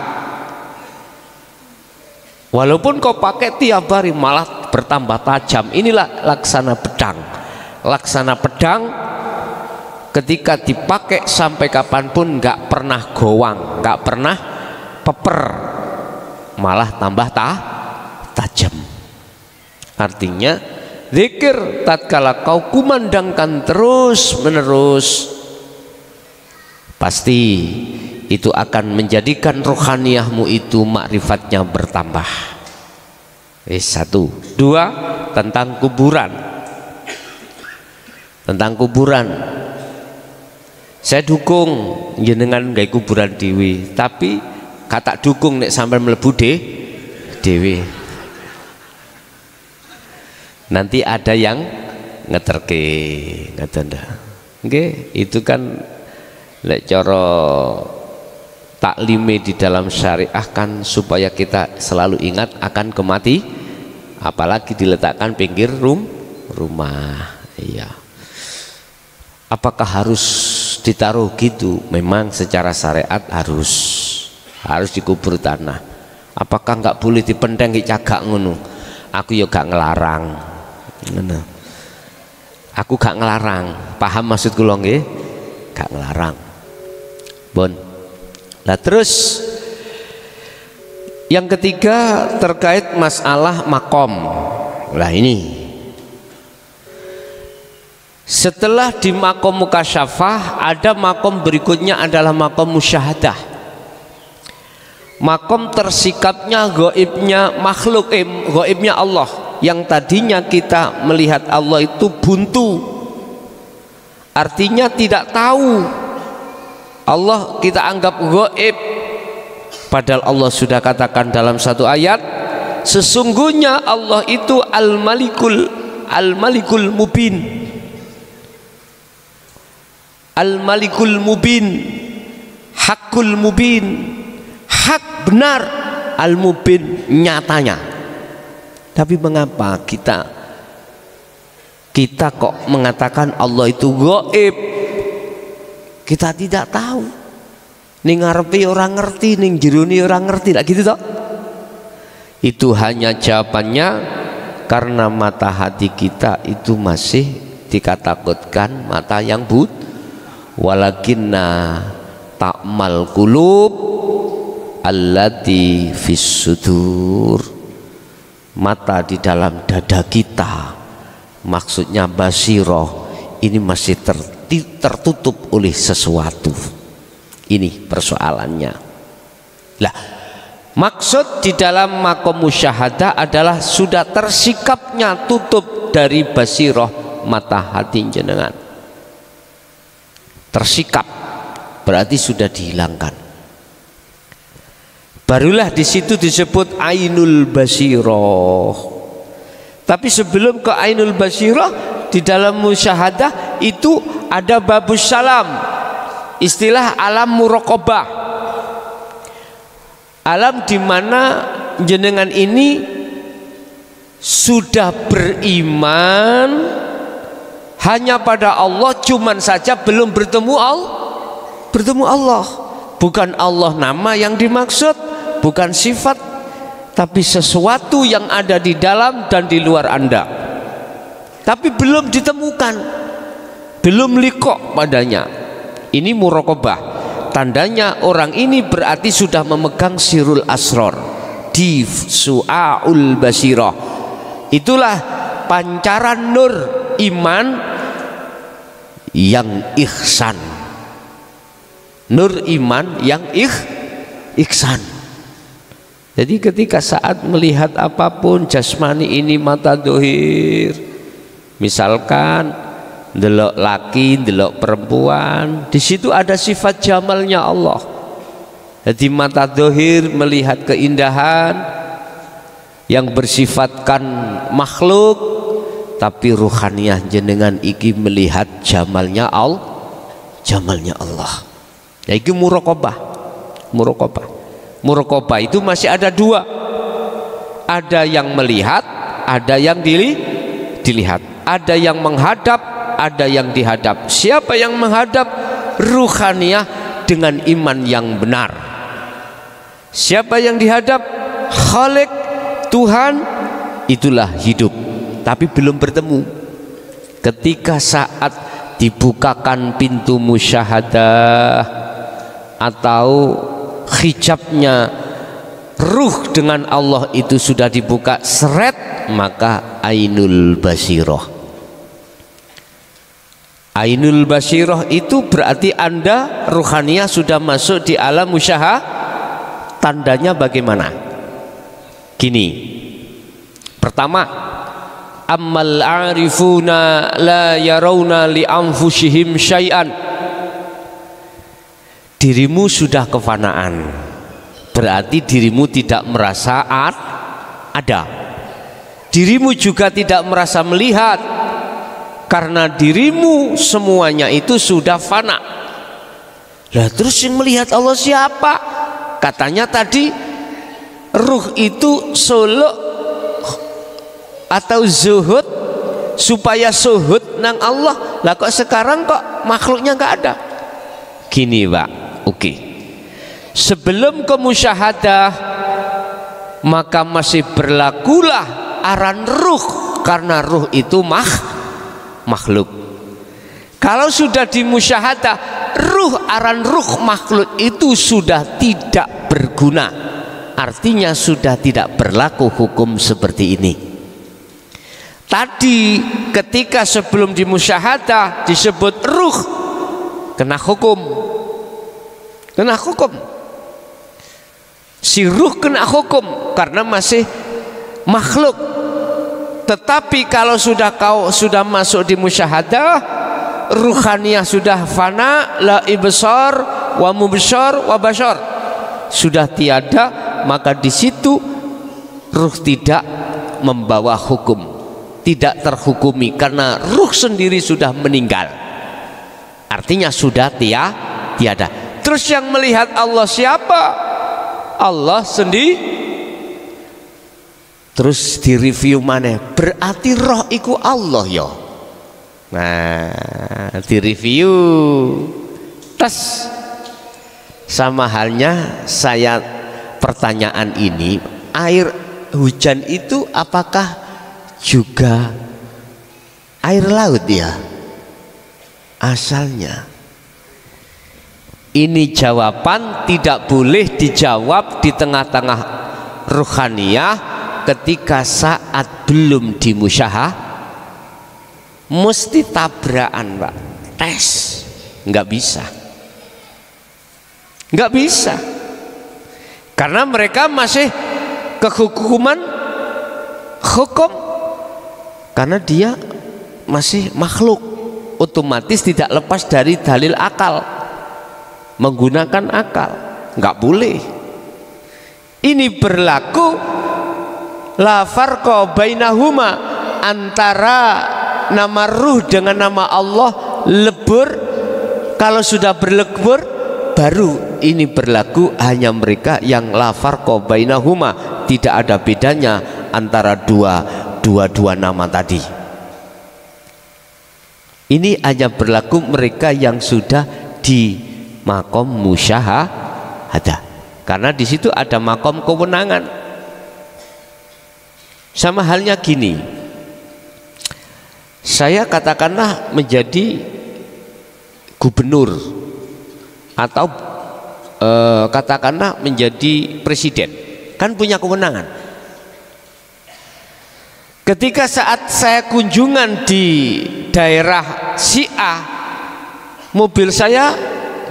Walaupun kau pakai tiap hari malah bertambah tajam. Inilah laksana pedang. Ketika dipakai sampai kapanpun nggak pernah gowang, nggak pernah peper, malah tambah tajam. Artinya zikir tatkala kau kumandangkan terus menerus, pasti itu akan menjadikan rohaniyahmu itu makrifatnya bertambah. Satu. Dua, tentang kuburan. Saya dukung jenengan gawe kuburan dewi, tapi kata dukung nek sampai mlebu dewi. Nanti ada yang ngeterke, ngaten dah. Nggih, itu kan lek cara taklime di dalam syariah kan supaya kita selalu ingat akan kemati, apalagi diletakkan pinggir rumah. Iya. Apakah harus ditaruh gitu? Memang secara syariat harus dikubur tanah. Apakah nggak boleh dipendeng cagak ngono? Aku ya gak ngelarang. Aku gak ngelarang. Paham maksud kula nggih? Gak ngelarang. Bon. Nah terus yang ketiga terkait masalah makom. Lah ini. Setelah di makom mukasyafah ada makom berikutnya adalah makom musyahadah. Makom tersikapnya gaibnya makhluk, gaibnya Allah. yang tadinya kita melihat Allah itu buntu, artinya tidak tahu. Allah kita anggap gaib, padahal Allah sudah katakan dalam satu ayat, sesungguhnya Allah itu Al-Malikul Mubin. Al-Malikul Mubin, Hakul Mubin, hak benar, Al-Mubin nyatanya. Tapi mengapa kita kok mengatakan Allah itu gaib? Kita tidak tahu. Ning ngarepe orang ngerti, ning jerone orang ngerti, lah gitu toh. Itu hanya jawabannya karena mata hati kita itu masih dikatakutkan mata yang but. Walakinna ta'mal qulub allati fis sudur. Mata di dalam dada kita, maksudnya basiroh, ini masih tertutup oleh sesuatu. Ini persoalannya. Lah, maksud di dalam makom musyahadah adalah sudah tersikapnya tutup dari basiroh mata hati jenengan. Tersikap berarti sudah dihilangkan. Barulah di situ disebut ainul basiroh. Tapi sebelum ke ainul basiroh, di dalam musyahadah itu ada babus salam, istilah alam muraqabah, alam di mana jenengan ini sudah beriman hanya pada Allah, cuman saja belum bertemu Allah. Bukan Allah nama yang dimaksud, bukan sifat, tapi sesuatu yang ada di dalam dan di luar Anda, tapi belum ditemukan, belum liqo padanya. Ini muraqabah. Tandanya orang ini berarti sudah memegang sirul asror, di su'aul basirah. Itulah pancaran nur iman yang ihsan, nur iman yang ihsan. Jadi ketika saat melihat apapun jasmani ini mata dohir, misalkan delok laki, delok perempuan, di situ ada sifat jamalnya Allah. Jadi mata dohir melihat keindahan yang bersifatkan makhluk, tapi ruhaniyah jenengan iki melihat jamalnya Allah. Ya itu muraqabah. Muraqabah itu masih ada dua, ada yang melihat, ada yang dilihat, ada yang menghadap, ada yang dihadap. Siapa yang menghadap? Ruhaniyah dengan iman yang benar. Siapa yang dihadap? Khalik, Tuhan, itulah hidup, tapi belum bertemu. Ketika saat dibukakan pintu musyahadah atau hijabnya ruh dengan Allah itu sudah dibuka seret, maka ainul basiroh. Ainul basiroh itu berarti Anda ruhaniyah sudah masuk di alam musyahadah. Tandanya bagaimana? Gini, pertama, ammal arifuna la yarawna li anfusihim syai'an. Dirimu sudah kefanaan, berarti dirimu tidak merasa ada. Dirimu juga tidak merasa melihat, karena dirimu semuanya itu sudah fana. Lah terus yang melihat Allah siapa? Katanya tadi ruh itu suluk atau zuhud, supaya suhud nang Allah. Lah kok sekarang kok makhluknya nggak ada? Gini Pak, oke. Sebelum ke musyahadah maka masih berlakulah aran ruh, karena ruh itu makhluk. Kalau sudah di musyahadah, aran ruh makhluk itu sudah tidak berguna, artinya sudah tidak berlaku hukum seperti ini. Tadi ketika sebelum di musyahadah disebut ruh, kena hukum. Si ruh kena hukum karena masih makhluk. Tetapi kalau kau sudah masuk di musyahadah, ruhaniyah sudah fana, la ibsar wa mubsyar wa basyar, sudah tiada, maka di situ ruh tidak membawa hukum, tidak terhukumi karena ruh sendiri sudah meninggal. Artinya sudah tiada. Terus yang melihat Allah siapa? Allah sendiri. Terus direview mana? Berarti roh iku Allah ya. Nah, direview. Terus sama halnya saya pertanyaan ini, air hujan itu apakah juga air laut ya? Asalnya. Ini jawaban tidak boleh dijawab di tengah-tengah ruhaniyah. Ketika saat belum dimusyahah, mesti tabrakan Pak, tes, nggak bisa, karena mereka masih kehukuman hukum, karena dia masih makhluk, otomatis tidak lepas dari dalil akal, menggunakan akal, nggak boleh. Ini berlaku la farqa bainahuma, antara nama ruh dengan nama Allah lebur. Kalau sudah berlebur baru ini berlaku hanya mereka yang la farqa bainahuma, tidak ada bedanya antara dua nama tadi. Ini hanya berlaku mereka yang sudah di makom musyahadah, karena di situ ada makom kewenangan. Sama halnya gini, saya katakanlah menjadi gubernur atau katakanlah menjadi presiden, kan punya kewenangan. Ketika saat saya kunjungan di daerah si A, mobil saya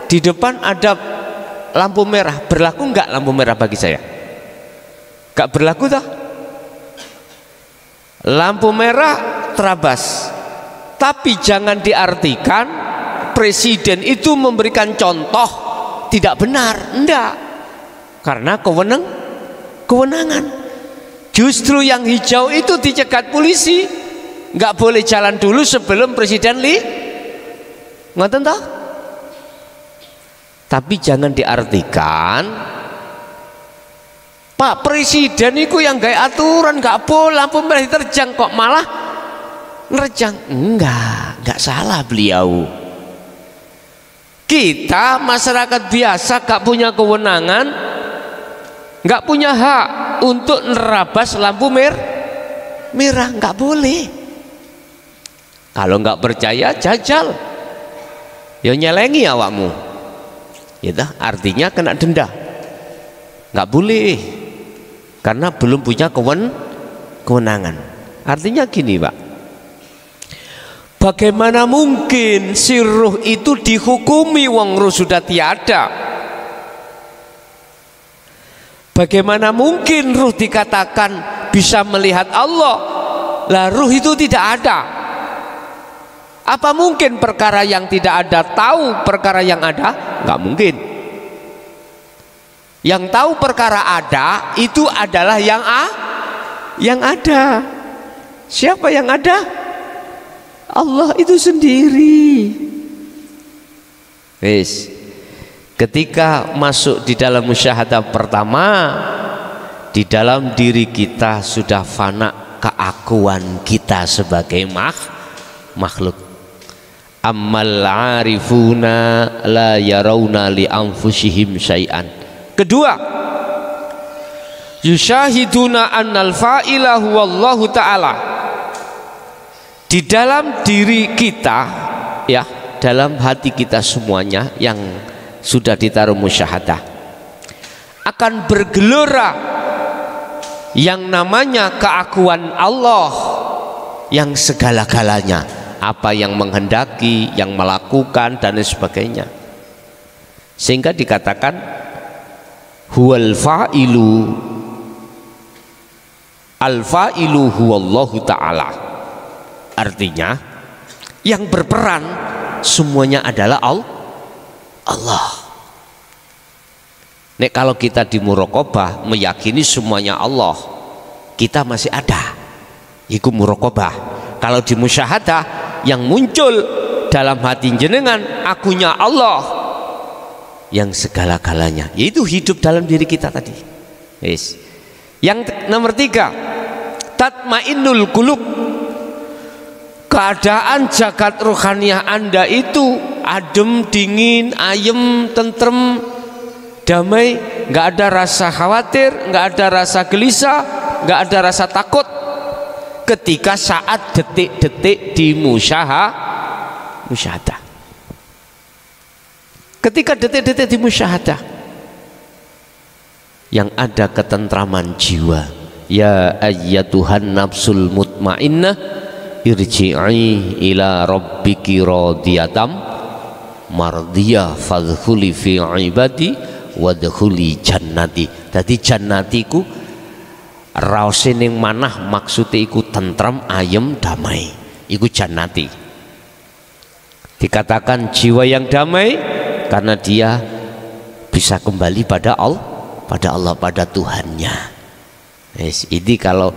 di depan ada lampu merah, berlaku enggak lampu merah bagi saya? Enggak berlaku toh? Lampu merah terabas, tapi jangan diartikan presiden itu memberikan contoh tidak benar, enggak, karena kewenangan. Justru yang hijau itu dicegat polisi, nggak boleh jalan dulu sebelum presiden ngoten toh? Tapi jangan diartikan Pak Presiden itu yang gaya aturan, nggak boleh lampu merah diterjang, kok malah nerjang. Enggak salah beliau. Kita masyarakat biasa gak punya kewenangan, gak punya hak untuk nerabas lampu merah, nggak boleh. Kalau nggak percaya jajal, ya nyelengi awakmu, ya artinya kena denda. Nggak boleh, karena belum punya kewenangan. Artinya gini Pak, bagaimana mungkin si ruh itu dihukumi wong ruh sudah tiada? Bagaimana mungkin ruh dikatakan bisa melihat Allah, lah ruh itu tidak ada? Apa mungkin perkara yang tidak ada tahu perkara yang ada? Nggak mungkin. Yang tahu perkara ada itu adalah yang ada. Siapa yang ada? Allah itu sendiri. Wis. Ketika masuk di dalam musyahadah pertama, di dalam diri kita sudah fana keakuan kita sebagai makhluk. Ammal arifuna la yarawna li anfusihim syai'an. Kedua, yusyahiduna annal fa'ila huwallahu ta'ala. Di dalam diri kita, ya, dalam hati kita semuanya yang sudah ditaruh musyahadah, akan bergelora yang namanya keakuan Allah yang segala-galanya, apa yang menghendaki, yang melakukan dan lain sebagainya, sehingga dikatakan huwal fa'ilu Al-fa'ilu huwallahu ta'ala. Artinya yang berperan semuanya adalah Allah. Nek kalau kita di muraqabah meyakini semuanya Allah, kita masih ada, iku muraqabah. Kalau di musyahadah yang muncul dalam hati jenengan akunya Allah yang segala-galanya, yaitu hidup dalam diri kita tadi. Yes. Yang nomor 3, tatmainnul qulub. Keadaan jagat rohaniah Anda itu adem, dingin, ayem, tentrem, damai, nggak ada rasa khawatir, nggak ada rasa gelisah, nggak ada rasa takut ketika saat detik-detik di musyahadah. Ketika detik-detik di musyahadah yang ada ketentraman jiwa. Ya ayyatuhan nafsul mutmainnah irji'i ila rabbiki radiyatam mardiyah fadkhuli fi ibadi wadkhuli jannati. Dadi jannatiku raose ning manah, maksude iku tentram, ayem, damai, iku jannati. Dikatakan jiwa yang damai karena dia bisa kembali pada Allah, pada Tuhannya. Yes, ini kalau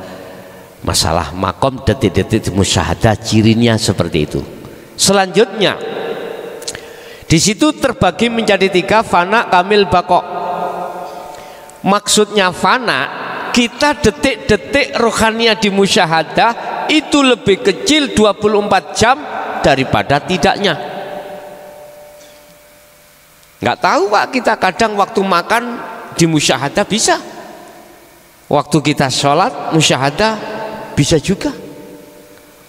masalah makom detik-detik musyahadah cirinya seperti itu. Selanjutnya di situ terbagi menjadi 3, fana, kamil, bako. Maksudnya fana, kita detik-detik rohania di musyahadah itu lebih kecil 24 jam daripada tidaknya. Nggak tahu Pak, kita kadang waktu makan di musyahadah bisa, waktu kita sholat musyahadah bisa juga,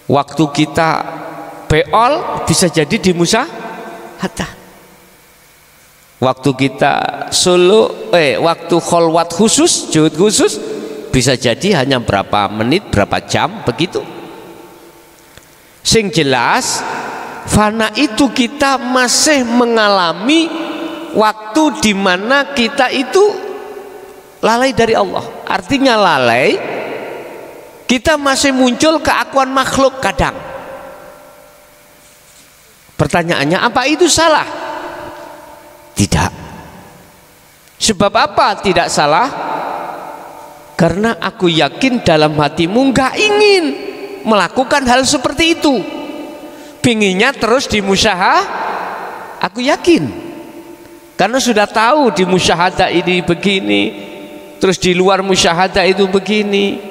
waktu kita beol bisa jadi di musyahadah, waktu kita waktu kholwat khusus, juhud khusus bisa jadi hanya berapa menit, berapa jam begitu. Sing jelas fana itu kita masih mengalami waktu di mana kita itu lalai dari Allah. Artinya lalai, kita masih muncul keakuan makhluk kadang. Pertanyaannya, apa itu salah? Tidak. Sebab apa tidak salah? Karena aku yakin dalam hatimu nggak ingin melakukan hal seperti itu. Pinginnya terus di musyahadah, aku yakin. Karena sudah tahu di musyahadah ini begini, terus di luar musyahadah itu begini.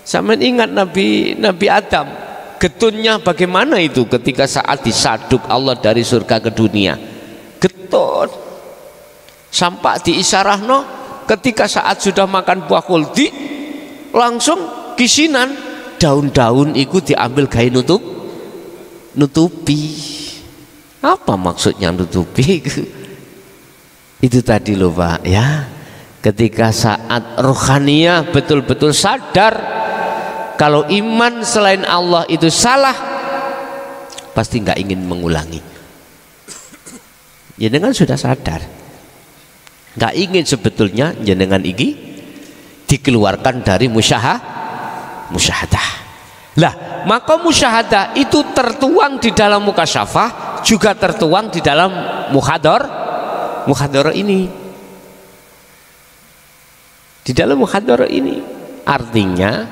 Sama ingat Nabi Adam, getunnya bagaimana itu ketika saat disaduk Allah dari surga ke dunia, getun sampai diisarahno ketika saat sudah makan buah khuldi langsung kisinan, daun-daun itu diambil gawe nutupi. Apa maksudnya nutupi? Itu tadi loh Pak ya, ketika saat rohaniah betul-betul sadar kalau iman selain Allah itu salah, pasti nggak ingin mengulangi. Jenengan sudah sadar, nggak ingin sebetulnya jenengan ini dikeluarkan dari musyahadah. Lah, maka musyahadah itu tertuang di dalam mukasyafah, juga tertuang di dalam muhadharah ini. Di dalam muhadharah ini artinya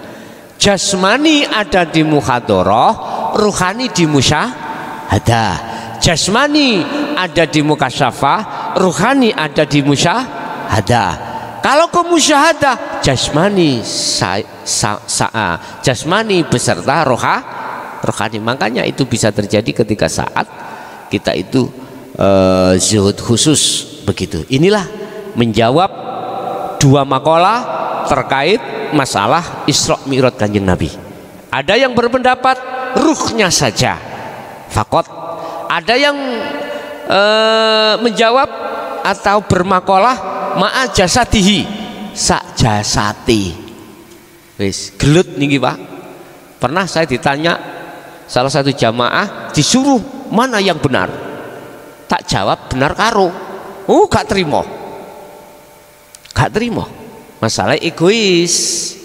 jasmani ada di muhadharah, ruhani di musyahadah. Jasmani ada di mukasyafah, ruhani ada di musyahadah. Kalau ke musyahadah, jasmani jasmani beserta rohani. Makanya itu bisa terjadi ketika saat kita itu zuhud khusus begitu. Inilah menjawab 2 makalah terkait masalah Isra Mi'raj Kanjeng Nabi. Ada yang berpendapat ruhnya saja fakot, ada yang menjawab atau bermakalah ma'a jasadihi, sak jasati. Wis gelut niki Pak. Pernah saya ditanya salah satu jamaah, disuruh mana yang benar, tak jawab benar karo, gak terima, masalah egois.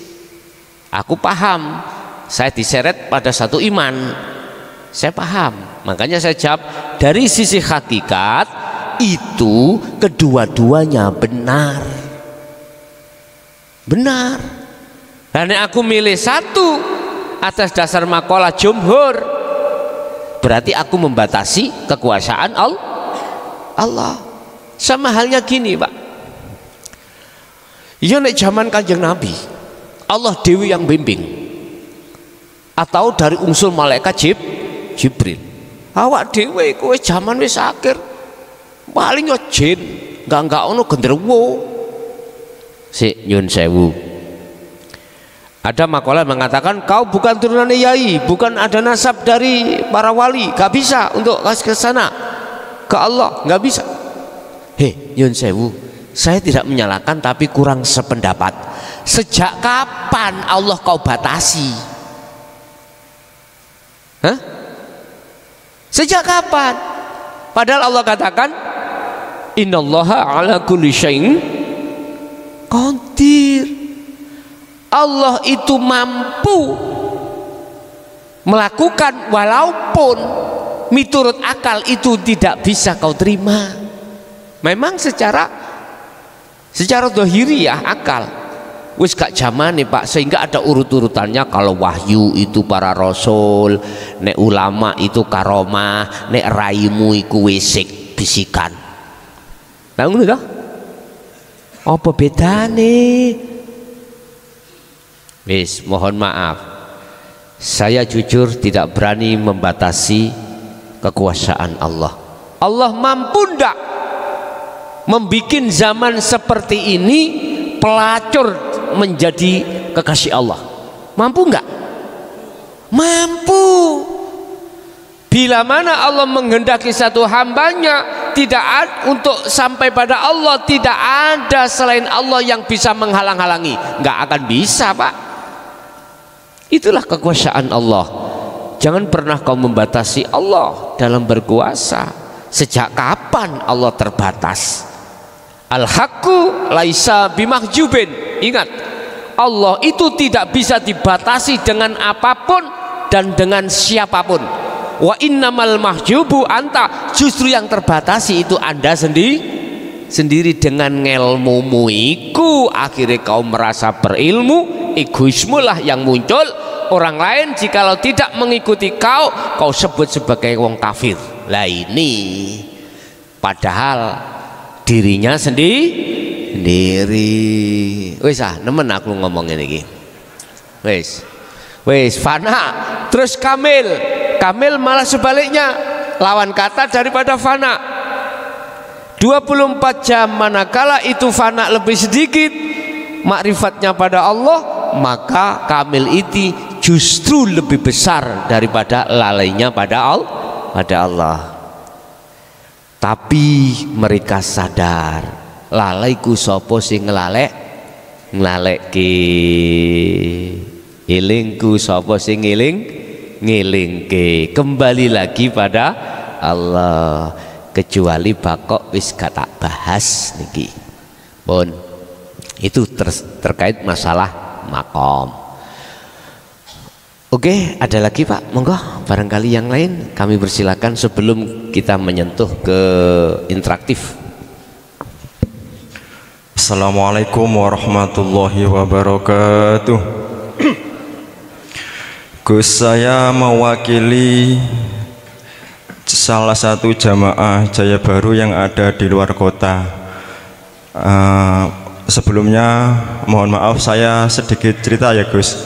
Aku paham, saya diseret pada satu iman, saya paham. Makanya saya jawab, dari sisi hakikat itu kedua-duanya benar. Benar. Dan aku milih satu atas dasar makalah jumhur, berarti aku membatasi kekuasaan Allah. Sama halnya gini, Pak. Ya nek zaman Kanjeng Nabi, Allah dewi yang bimbing, atau dari unsur malaikat Jibril. Awak dewe kowe zaman wis akhir, paling yo jin, enggak ono genderuwo. Sik nyun sewu. Ada makalah mengatakan kau bukan turunan Yai, bukan ada nasab dari para wali, gak bisa untuk ke sana ke Allah, gak bisa. Hei nyun sewu, saya tidak menyalahkan tapi kurang sependapat. Sejak kapan Allah kau batasi? Hah? Sejak kapan? Padahal Allah katakan innallaha ala kulli syai'in qadir. Allah itu mampu melakukan walaupun miturut akal itu tidak bisa kau terima. Memang secara dohiriyah akal wis gak zamane Pak, sehingga ada urut-urutannya. Kalau wahyu itu para rasul, nek ulama itu karomah, nek raimu iku wisik bisikan. Nah ngono toh? Apa bedane? Wis, mohon maaf, saya jujur tidak berani membatasi kekuasaan Allah. Allah mampu ndak membikin zaman seperti ini pelacur menjadi kekasih Allah? Mampu nggak? Mampu. Bila mana Allah menghendaki satu hambanya untuk sampai pada Allah, tidak ada selain Allah yang bisa menghalang-halangi. Nggak akan bisa, Pak. Itulah kekuasaan Allah. Jangan pernah kau membatasi Allah dalam berkuasa. Sejak kapan Allah terbatas? Al-haqqu laisa bimahjubin. Ingat, Allah itu tidak bisa dibatasi dengan apapun dan dengan siapapun. Wa innamal mahjubu anta, justru yang terbatasi itu Anda sendiri dengan ngelmumu iku. Akhirnya kau merasa berilmu, egoisme lah yang muncul. Orang lain jikalau tidak mengikuti kau sebut sebagai wong kafir. Lah ini padahal dirinya sendiri. Wis nemen aku ngomongin iki. Wis fana terus kamil malah sebaliknya, lawan kata daripada fana. 24 jam manakala itu fana lebih sedikit makrifatnya pada Allah, maka kamil itu justru lebih besar daripada lalainya pada Allah. Tapi mereka sadar, lalaiku sopo sing ngelaleki, ilingku sopo sing ngilingke. Kembali lagi pada Allah. Kecuali bakok wis kata bahas niki pun itu terkait masalah makom. Oke, ada lagi Pak, monggo barangkali yang lain kami persilakan sebelum kita menyentuh ke interaktif. Assalamualaikum warahmatullahi wabarakatuh. Gus, saya mewakili salah satu jamaah Jaya Baru yang ada di luar kota. Sebelumnya mohon maaf, saya sedikit cerita ya Gus.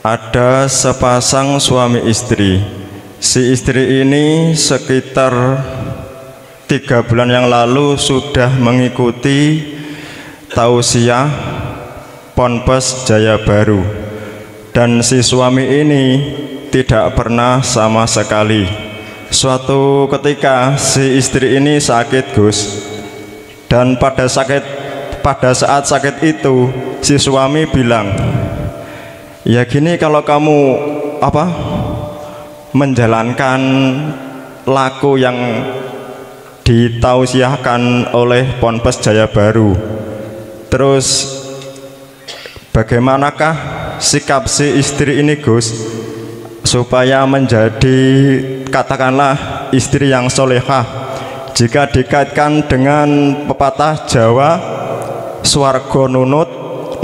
Ada sepasang suami istri. Si istri ini sekitar 3 bulan yang lalu sudah mengikuti tausiah Ponpes Jaya Baru, dan si suami ini tidak pernah sama sekali. Suatu ketika si istri ini sakit Gus, dan pada saat sakit itu si suami bilang, ya gini, kalau kamu menjalankan laku yang ditausiahkan oleh Ponpes Jaya Baru, terus bagaimanakah sikap si istri ini Gus supaya menjadi katakanlah istri yang solehah jika dikaitkan dengan pepatah Jawa swarga nunut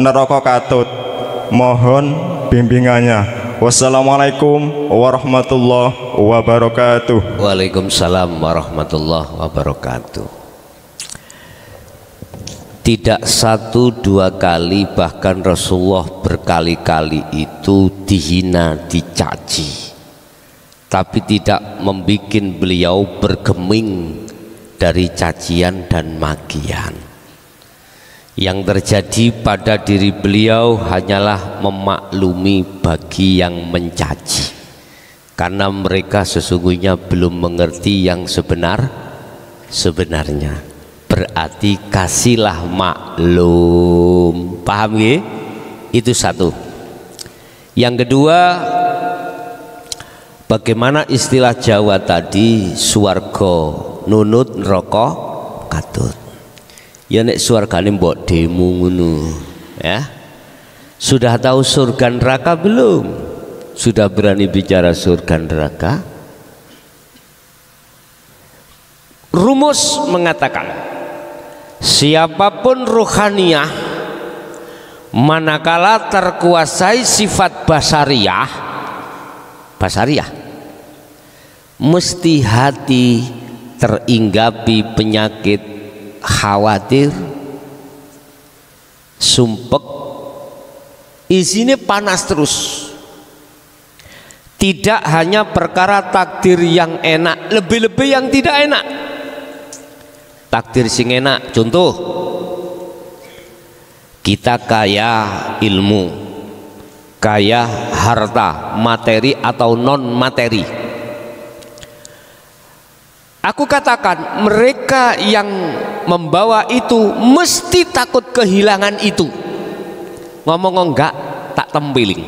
neraka katut? Mohon bimbingannya. Wassalamualaikum warahmatullahi wabarakatuh. Waalaikumsalam warahmatullahi wabarakatuh. Tidak satu dua kali, bahkan Rasulullah berkali-kali itu dihina, dicaci, tapi tidak membuat beliau bergeming dari cacian dan makian. Yang terjadi pada diri beliau hanyalah memaklumi bagi yang mencaci, karena mereka sesungguhnya belum mengerti yang sebenarnya. Berarti kasihlah maklum. Paham ya? Itu satu. Yang kedua, bagaimana istilah Jawa tadi, swarga nunut neraka katut. Ya nek swargane mbok demo ngono ya. Sudah tahu surga neraka belum? Sudah berani bicara surga neraka? Rumus mengatakan siapapun ruhaniyah manakala terkuasai sifat basariyah mesti hati teringgapi penyakit khawatir, sumpek, isinya panas terus. Tidak hanya perkara takdir yang enak, lebih-lebih yang tidak enak. Takdir sing enak, contoh kita kaya ilmu, kaya harta, materi atau non materi. Aku katakan mereka yang membawa itu mesti takut kehilangan itu. Ngomong enggak tak tempiling.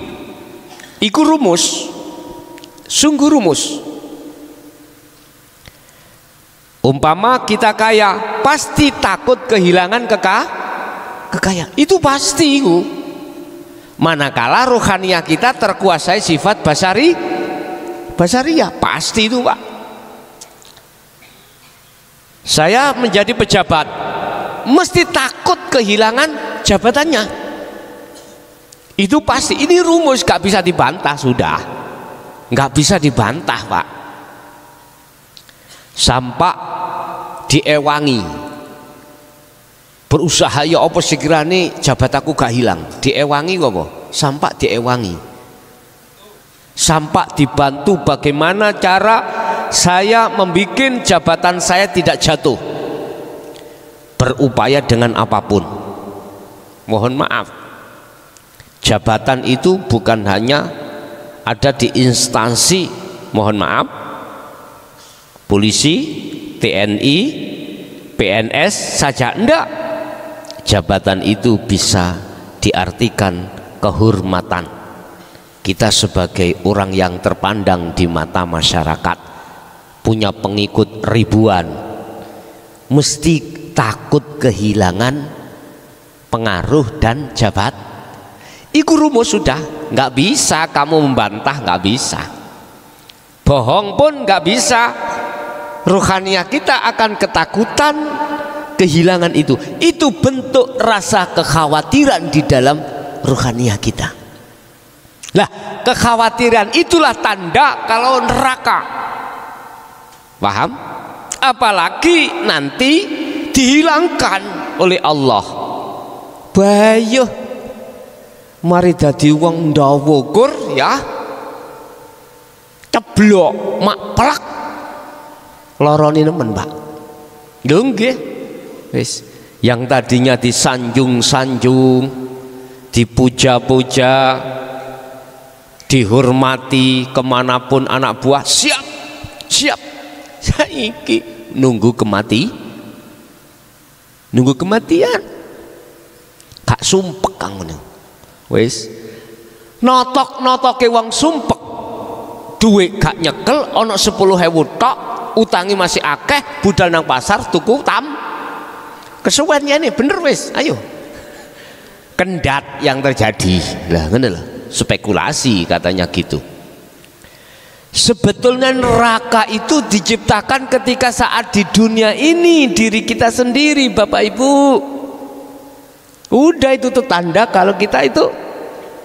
Iku rumus, sungguh rumus. Umpama kita kaya, pasti takut kehilangan kekayaan. Itu pasti itu. Manakala rohaniah kita terkuasai sifat basariyah, pasti itu Pak. Saya menjadi pejabat, mesti takut kehilangan jabatannya. Itu pasti, ini rumus, gak bisa dibantah sudah. Gak bisa dibantah Pak. Sampai diewangi, berusaha ya apa sekiranya jabatanku gak hilang. Diewangi apa? Sampai diewangi. Sampai dibantu bagaimana cara saya membuat jabatan saya tidak jatuh, berupaya dengan apapun. Mohon maaf, jabatan itu bukan hanya ada di instansi, mohon maaf, polisi, TNI, PNS saja, enggak. Jabatan itu bisa diartikan kehormatan kita sebagai orang yang terpandang di mata masyarakat, punya pengikut ribuan, mesti takut kehilangan pengaruh dan jabat. Iku rumus sudah, nggak bisa kamu membantah, nggak bisa. Bohong pun nggak bisa. Ruhaniah kita akan ketakutan kehilangan itu. Itu bentuk rasa kekhawatiran di dalam ruhaniah kita. Lah, kekhawatiran itulah tanda kalau neraka. Paham? Apalagi nanti dihilangkan oleh Allah. Bayuh, mari dadi wong ndawa ukur ya. Ceblok mak plak. Lorone nemen, Pak. Lho nggih. Wis, yang tadinya disanjung-sanjung, dipuja-puja, dihormati kemanapun anak buah, siap, siap. Saiki nunggu kematian. Gak sumpek kang ngono. Wis notok-notoke wong sumpek. Duit gak nyekel, ana 10.000 tok, utangi masih akeh, budal nang pasar tuku tam. Kesuwen ngene bener wis, ayo. kendat yang terjadi. Lah ngene lho, spekulasi katanya gitu. Sebetulnya neraka itu diciptakan ketika saat di dunia ini diri kita sendiri, Bapak Ibu. Udah itu tuh tanda kalau kita itu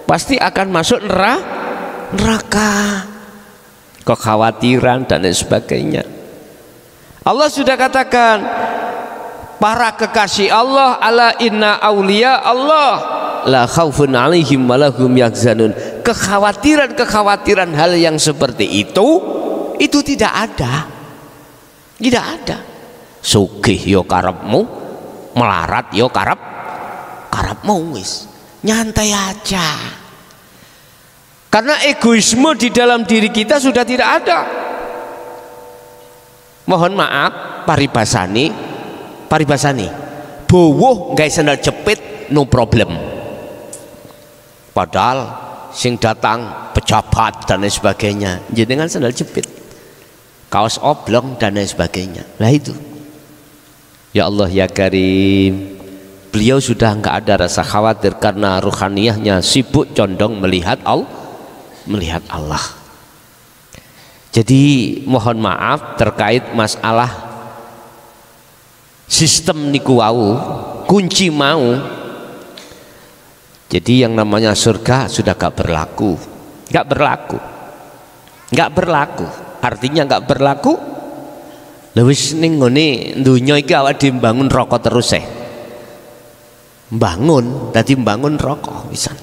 pasti akan masuk neraka. Kekhawatiran dan lain sebagainya. Allah sudah katakan, para kekasih Allah, ala inna auliya Allah la khaufun alaihim walahum yahzanun. Kekhawatiran hal yang seperti itu tidak ada. Tidak ada. Sugih yo karepmu, melarat yo karepmu, wis. Nyantai aja. Karena egoisme di dalam diri kita sudah tidak ada. Mohon maaf, paribasani bowoh nggak sandal jepit, no problem. Padahal sing datang pejabat dan lain sebagainya, jenengan sandal jepit, kaos oblong dan lain sebagainya. Lah itu, ya Allah ya Karim, beliau sudah nggak ada rasa khawatir karena ruhaniyahnya sibuk condong melihat Allah. Jadi mohon maaf terkait masalah sistem niku wau, kunci mau. Jadi yang namanya surga sudah gak berlaku. Artinya gak berlaku. Lewis ning ngene donya iki awak dhewe mbangun rokok terus mbangun rokok pisan.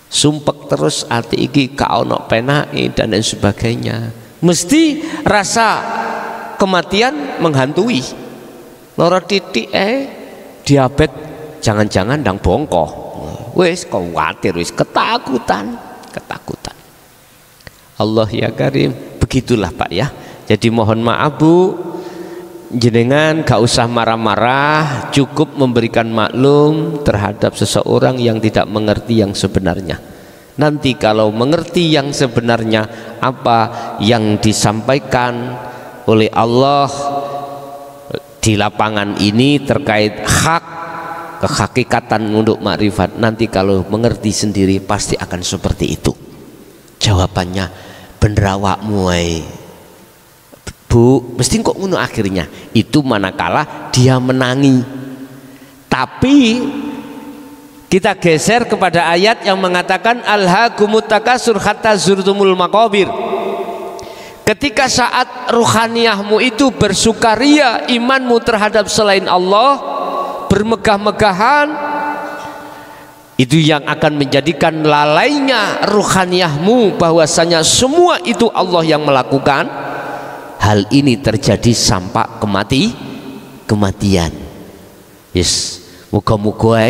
Sumpek terus ati iki gak ono penake dan lain sebagainya. Mesti rasa kematian menghantui. Loro titik diabetes, jangan-jangan ndang bongkok. Wis khawatir, wis ketakutan. Allah ya Karim, begitulah Pak ya. Jadi mohon maaf Bu, jenengan gak usah marah-marah, cukup memberikan maklum terhadap seseorang yang tidak mengerti yang sebenarnya. Nanti kalau mengerti yang sebenarnya apa yang disampaikan oleh Allah di lapangan ini terkait hak kehakikatan untuk makrifat, nanti kalau mengerti sendiri pasti akan seperti itu jawabannya. Bener awakmu Bu, mesti kok ngono akhirnya. Itu manakala dia menangi. Tapi kita geser kepada ayat yang mengatakan alhaakumut takasur hatta zurtumul maqabir. Ketika saat ruhaniyahmu itu bersukaria, imanmu terhadap selain Allah bermegah-megahan, itu yang akan menjadikan lalainya ruhaniyahmu bahwasanya semua itu Allah yang melakukan. Hal ini terjadi sampai kematian. Yes, muga-muga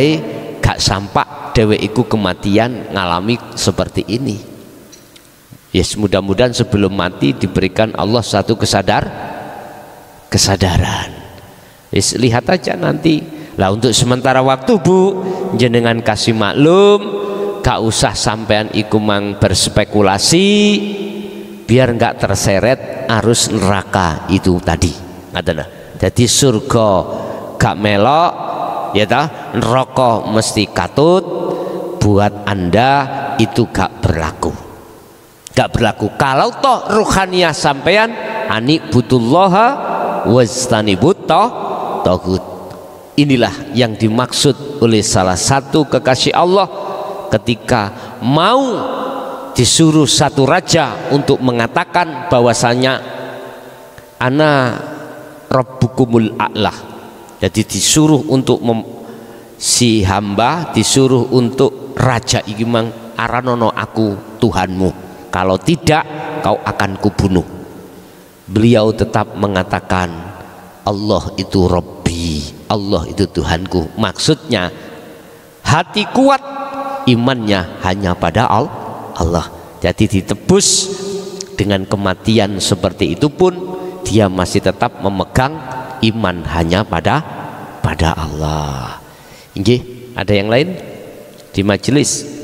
gak sampai dewek iku kematian ngalami seperti ini. Yes, mudah-mudahan sebelum mati diberikan Allah satu kesadaran. Yes, lihat aja nanti. Lah untuk sementara waktu Bu, jenengan kasih maklum, gak usah sampean iku mang berspekulasi, biar nggak terseret arus neraka itu tadi. Jadi surga gak melok, ya ta, neraka mesti katut. Buat Anda itu gak berlaku. Kalau toh ruhaniyah sampean anibutullaha wastanibut taghut. Inilah yang dimaksud oleh salah satu kekasih Allah ketika mau disuruh satu raja untuk mengatakan bahwasanya ana rabbukumul a'la. Jadi disuruh untuk si hamba disuruh untuk raja iki mang aranono aku Tuhanmu, kalau tidak kau akan kubunuh. Beliau tetap mengatakan Allah itu Rabbi, Allah itu Tuhanku. Maksudnya hati kuat, imannya hanya pada Allah. Jadi ditebus dengan kematian seperti itu pun dia masih tetap memegang iman hanya pada Allah. Nggih, ada yang lain di majelis?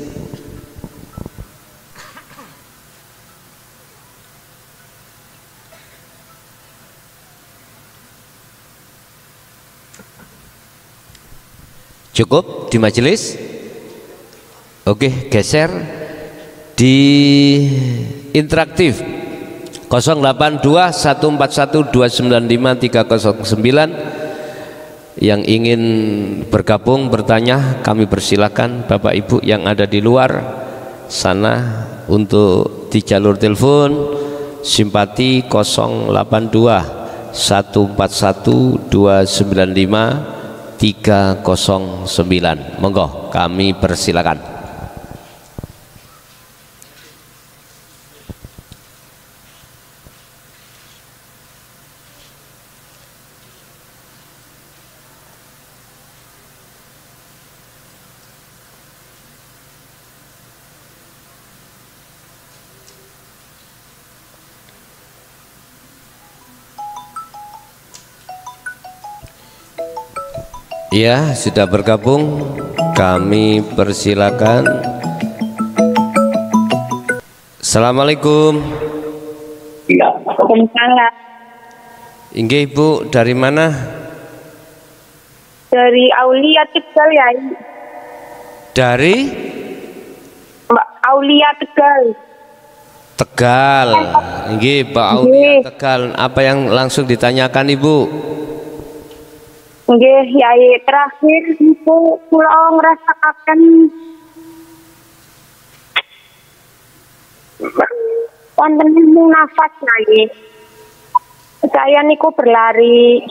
Cukup di majelis? Oke, geser di interaktif 082141295309. Yang ingin bergabung bertanya kami persilakan Bapak Ibu yang ada di luar sana untuk di jalur telepon simpati 0821295309. Monggo kami persilakan. Ya, sudah bergabung, kami persilakan. Assalamualaikum. Iya, Waalaikumsalam. Inggih Ibu, dari mana? Dari Aulia Tegal ya. Dari Mbak Aulia Tegal. Tegal. Inggih Pak Aulia Tegal. Apa yang langsung ditanyakan Ibu? Nggih, yai terakhir niku kula ngrasakaken wonten nafas yai. Saya niku berlari.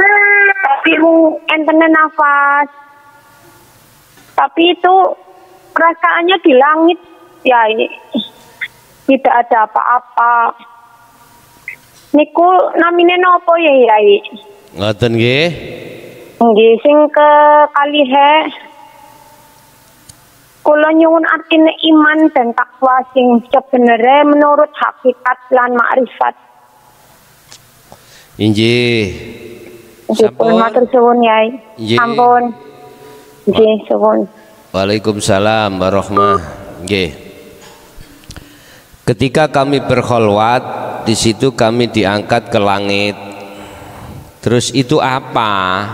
Tapi enten nafas. Tapi itu perasaannya di langit yai. Tidak ada apa-apa. Niku namine nopo ya yai? Ngoten nggih. Nggih sing ke kalihe kula nyuwun artine iman dan takwa sing sebenere menurut hakikat lan makrifat. Inggih. Sampun matur suwun Yai. Ampun. Nggih suwun. Waalaikumsalam warahmatullahi. Nggih. Ketika kami berkholwat, di situ kami diangkat ke langit. Terus itu apa?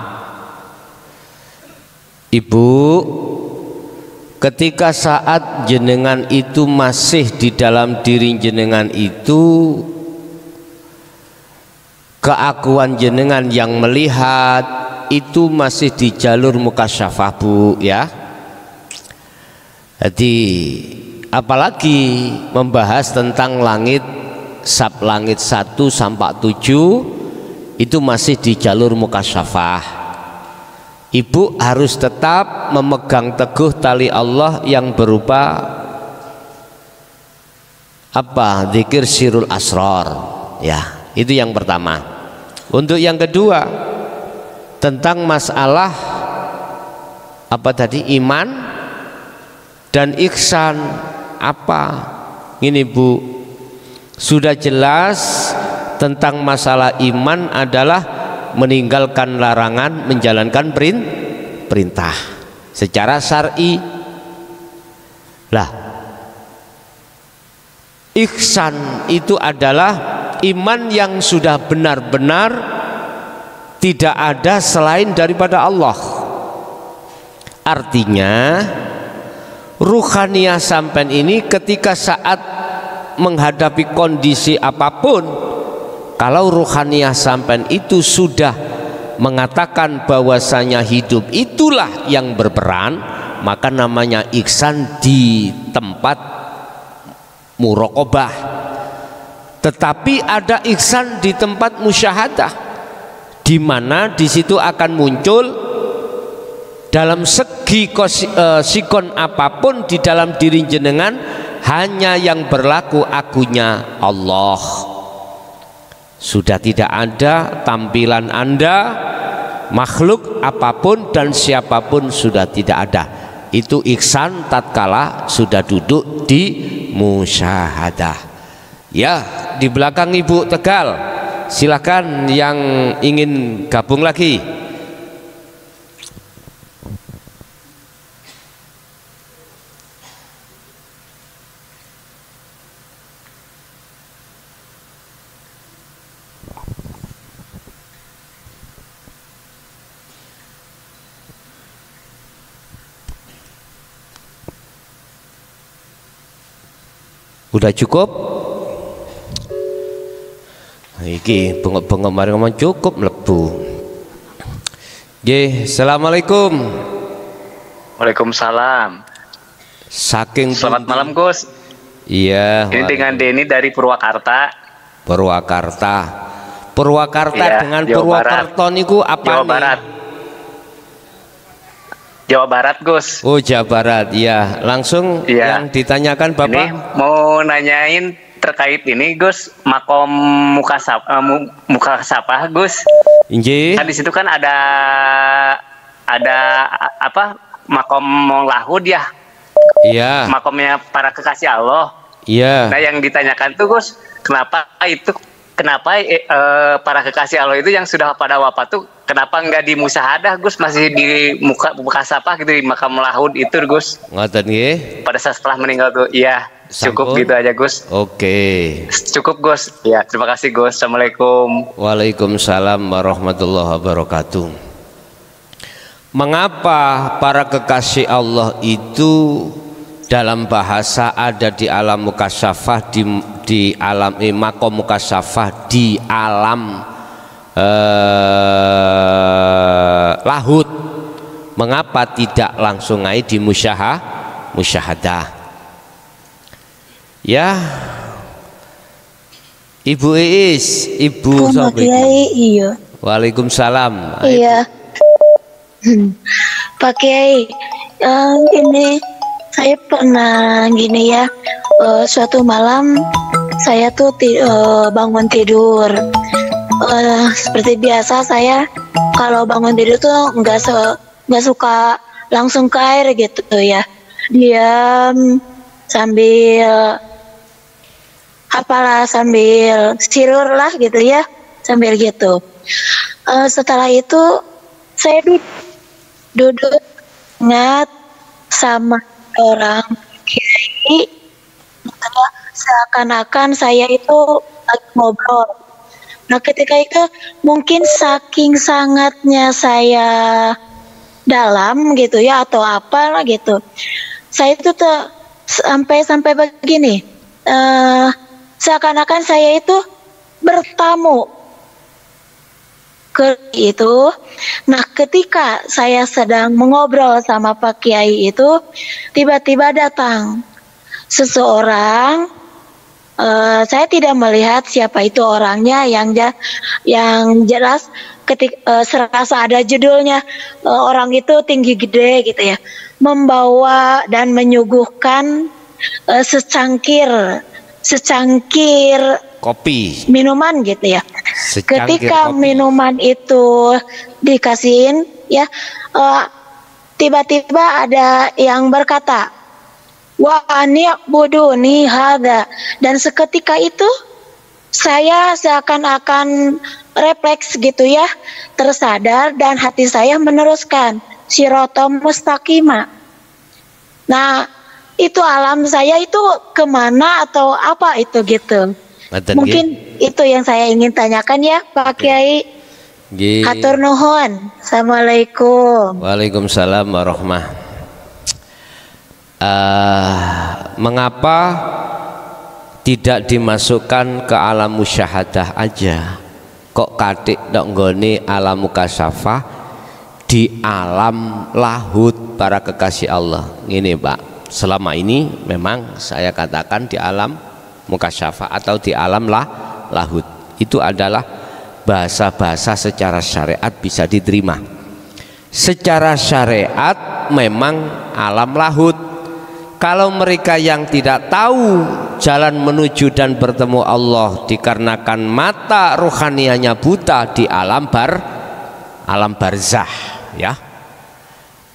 Ibu, ketika saat jenengan itu masih di dalam diri jenengan itu, keakuan jenengan yang melihat itu masih di jalur mukasyafah Bu ya. Jadi apalagi membahas tentang langit, sab langit 1 sampai 7 itu masih di jalur mukasyafah. Ibu harus tetap memegang teguh tali Allah yang berupa apa? Zikir sirul asrar. Ya, itu yang pertama. Untuk yang kedua, tentang masalah apa tadi? Iman dan ihsan. Apa? Ini Bu, sudah jelas tentang masalah iman adalah meninggalkan larangan, menjalankan perintah secara syar'i. Lah, ihsan itu adalah iman yang sudah benar-benar tidak ada selain daripada Allah. Artinya ruhaniyah sampean ini ketika saat menghadapi kondisi apapun, kalau ruhaniyah sampean itu sudah mengatakan bahwasanya hidup itulah yang berperan, maka namanya ihsan di tempat muraqabah. Tetapi ada ihsan di tempat musyahadah, di mana di situ akan muncul dalam segi sikon apapun di dalam diri jenengan hanya yang berlaku akunya Allah. Sudah tidak ada tampilan Anda, makhluk apapun dan siapapun sudah tidak ada. Itu ihsan tatkala sudah duduk di musyahadah. Ya, di belakang Ibu Tegal, silakan yang ingin gabung lagi. Udah cukup? Iki bengok-bengok mari ngomong cukup mlebu. Nggih, assalamualaikum. Waalaikumsalam. Saking Selamat malam Gus. Iya. Ini dengan Denny dari Purwakarta. Purwakarta Iya, dengan Jawa Purwakarta niku apa Jawa nih? Barat. Jawa Barat Gus. Oh, Jawa Barat. Ya, langsung Iya. yang ditanyakan Bapak. Ini mau nanyain terkait ini Gus, makom mukasafah Gus. Nggih. Kan di situ kan ada apa? Makom lahud ya. Iya. Makomnya para kekasih Allah. Iya. Nah, yang ditanyakan tuh Gus, kenapa para kekasih Allah itu yang sudah pada wafat tuh kenapa nggak di musahadah Gus, masih di mukasafah gitu, di makam lahud itu Gus, Ngoten nggih. pada saat setelah meninggal tuh. Iya, cukup Sampun. gitu aja Gus. Oke. Cukup Gus. Ya, terima kasih Gus. Assalamualaikum. Waalaikumsalam warahmatullahi wabarakatuh. Mengapa para kekasih Allah itu dalam bahasa ada di alam mukasyafah, di alam makom mukasyafah, di alam lahud? Mengapa tidak langsung aja di musyahadah? Ya, Ibu Iis, Ibu Kiai, iya. Waalaikumsalam. Iya. Pak Kiai, ini saya pernah gini ya, suatu malam saya tuh bangun tidur. Seperti biasa saya kalau bangun tidur tuh nggak suka langsung ke air gitu ya. Diam sambil sambil sirur lah gitu ya, sambil gitu. Setelah itu saya duduk ingat sama orang kiai, seakan-akan saya itu lagi ngobrol. Nah, ketika itu mungkin saking sangatnya saya dalam gitu ya, atau apalah gitu, saya itu sampai begini, seakan-akan saya itu bertamu ke itu. Nah, ketika saya sedang mengobrol sama Pak Kiai itu, tiba-tiba datang seseorang. Saya tidak melihat siapa itu orangnya, yang jelas ketika serasa ada judulnya, orang itu tinggi gede gitu ya, membawa dan menyuguhkan secangkir Kopi. minuman gitu ya. Secangkir Ketika kopi. minuman itu dikasihin ya, tiba-tiba ada yang berkata, wa ni'buduni hadza, dan seketika itu saya seakan-akan refleks gitu ya, tersadar, dan hati saya meneruskan siratal mustaqimah. Nah, itu alam saya itu kemana atau apa itu gitu. Mungkin itu yang saya ingin tanyakan ya Pak Kiai. Hatur nuhun. Assalamualaikum. Waalaikumsalam warahmatullahi. Mengapa tidak dimasukkan ke alam musyahadah aja? Kok katik dok nggone alam mukasyafah, di alam lahud para kekasih Allah? Ini Pak, selama ini memang saya katakan di alam mukasyafah atau di alam lahud itu adalah bahasa-bahasa secara syariat bisa diterima. Secara syariat memang alam lahud. Kalau mereka yang tidak tahu jalan menuju dan bertemu Allah dikarenakan mata rohanianya buta di alam barzah ya.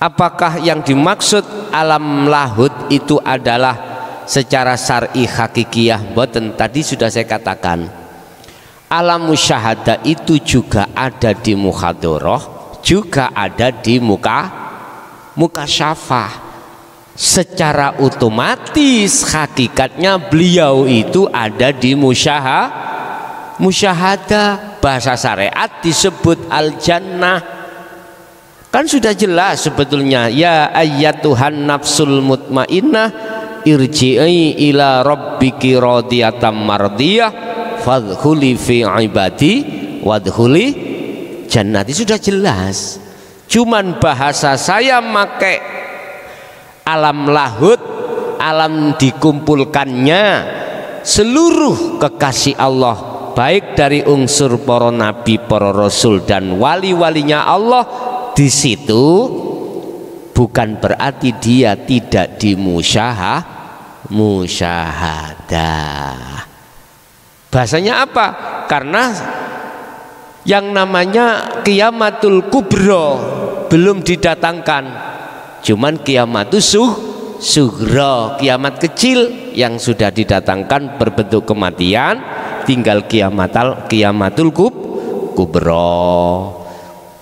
Apakah yang dimaksud alam lahud itu adalah secara syar'i hakikiyah? Boten, tadi sudah saya katakan. Alam musyahadah itu juga ada di muhadharah, juga ada di mukasyafah. Secara otomatis hakikatnya beliau itu ada di musyahadah. Bahasa syariat disebut al-jannah. Kan sudah jelas sebetulnya, ya ayyatuhan nafsul mutmainnah irji'i ila rabbiki radiyatan mardiyah fadkhuli fi ibadi wadkhuli jannati. Sudah jelas, cuman bahasa saya make alam lahut, alam dikumpulkannya seluruh kekasih Allah, baik dari unsur para nabi, para rasul dan wali-walinya Allah. Di situ bukan berarti dia tidak musyahadah. Bahasanya apa? Karena yang namanya kiamatul kubro belum didatangkan, cuman kiamatus sughra, kiamat kecil yang sudah didatangkan berbentuk kematian, tinggal kiamatul kubro.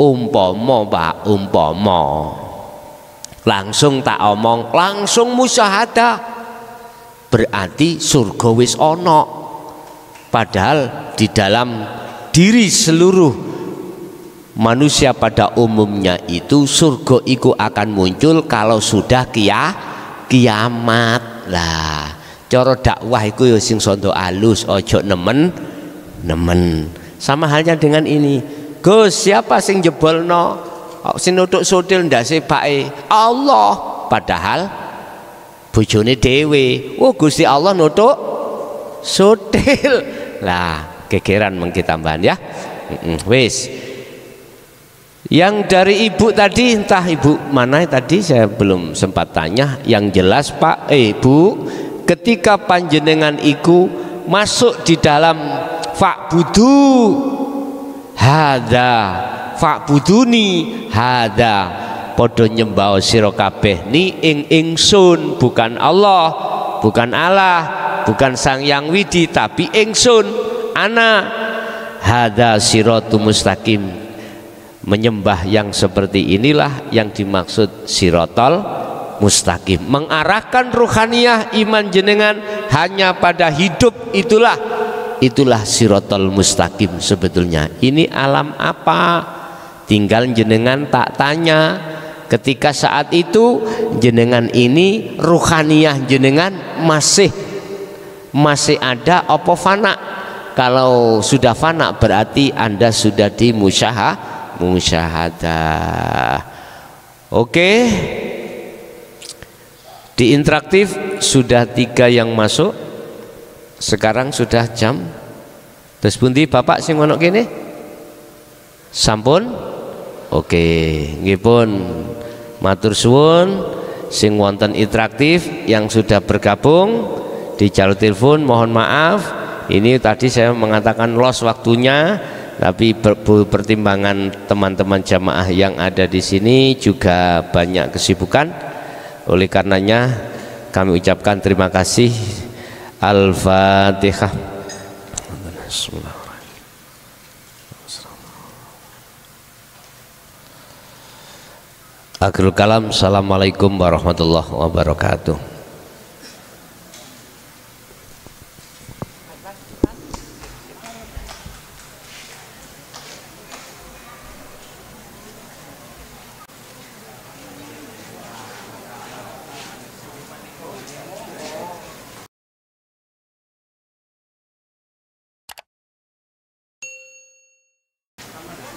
Umpama Pak, umpama langsung tak omong, langsung musyahadah, berarti surga wis ono. Padahal di dalam diri seluruh manusia pada umumnya itu surga itu akan muncul kalau sudah kiamat. Lah cara dakwah itu ya sing sondo alus, ojo nemen. Sama halnya dengan ini. Gus, siapa sing jebolno sing nutuk sotil ndase bae? Allah. Padahal bojone dhewe. Oh, Gusti Allah nutuk sotil. Lah, gegeran mengki tambahan ya. Wis. Yang dari ibu tadi, entah ibu mana tadi saya belum sempat tanya. Yang jelas Pak, Bu, ketika panjenengan iku masuk di dalam fa'budu hada, fa'buduni hada, podo nyembah sira kabeh ni ingsun, bukan Allah, bukan Allah, bukan Sang Yang Widi, tapi ingsun, ana hada siratul mustaqim. Menyembah yang seperti inilah yang dimaksud sirotol mustaqim, mengarahkan ruhaniyah iman jenengan hanya pada hidup. Itulah sirotol mustaqim sebetulnya. Ini alam apa? Tinggal jenengan tak tanya. Ketika saat itu jenengan ini ruhaniyah jenengan masih ada apa fana? Kalau sudah fana berarti Anda sudah di musyahadah. Oke. Di interaktif sudah 3 yang masuk. Sekarang sudah jam. Terus pundi Bapak sing ono kene? Sampun? Oke, nggih pun. Matur suwun sing wonten interaktif yang sudah bergabung di jalur telepon, mohon maaf. Ini tadi saya mengatakan los waktunya, tapi pertimbangan teman-teman jamaah yang ada di sini juga banyak kesibukan. Oleh karenanya kami ucapkan terima kasih. Al-Fatihah. Akhirul kalam. Assalamualaikum warahmatullahi wabarakatuh.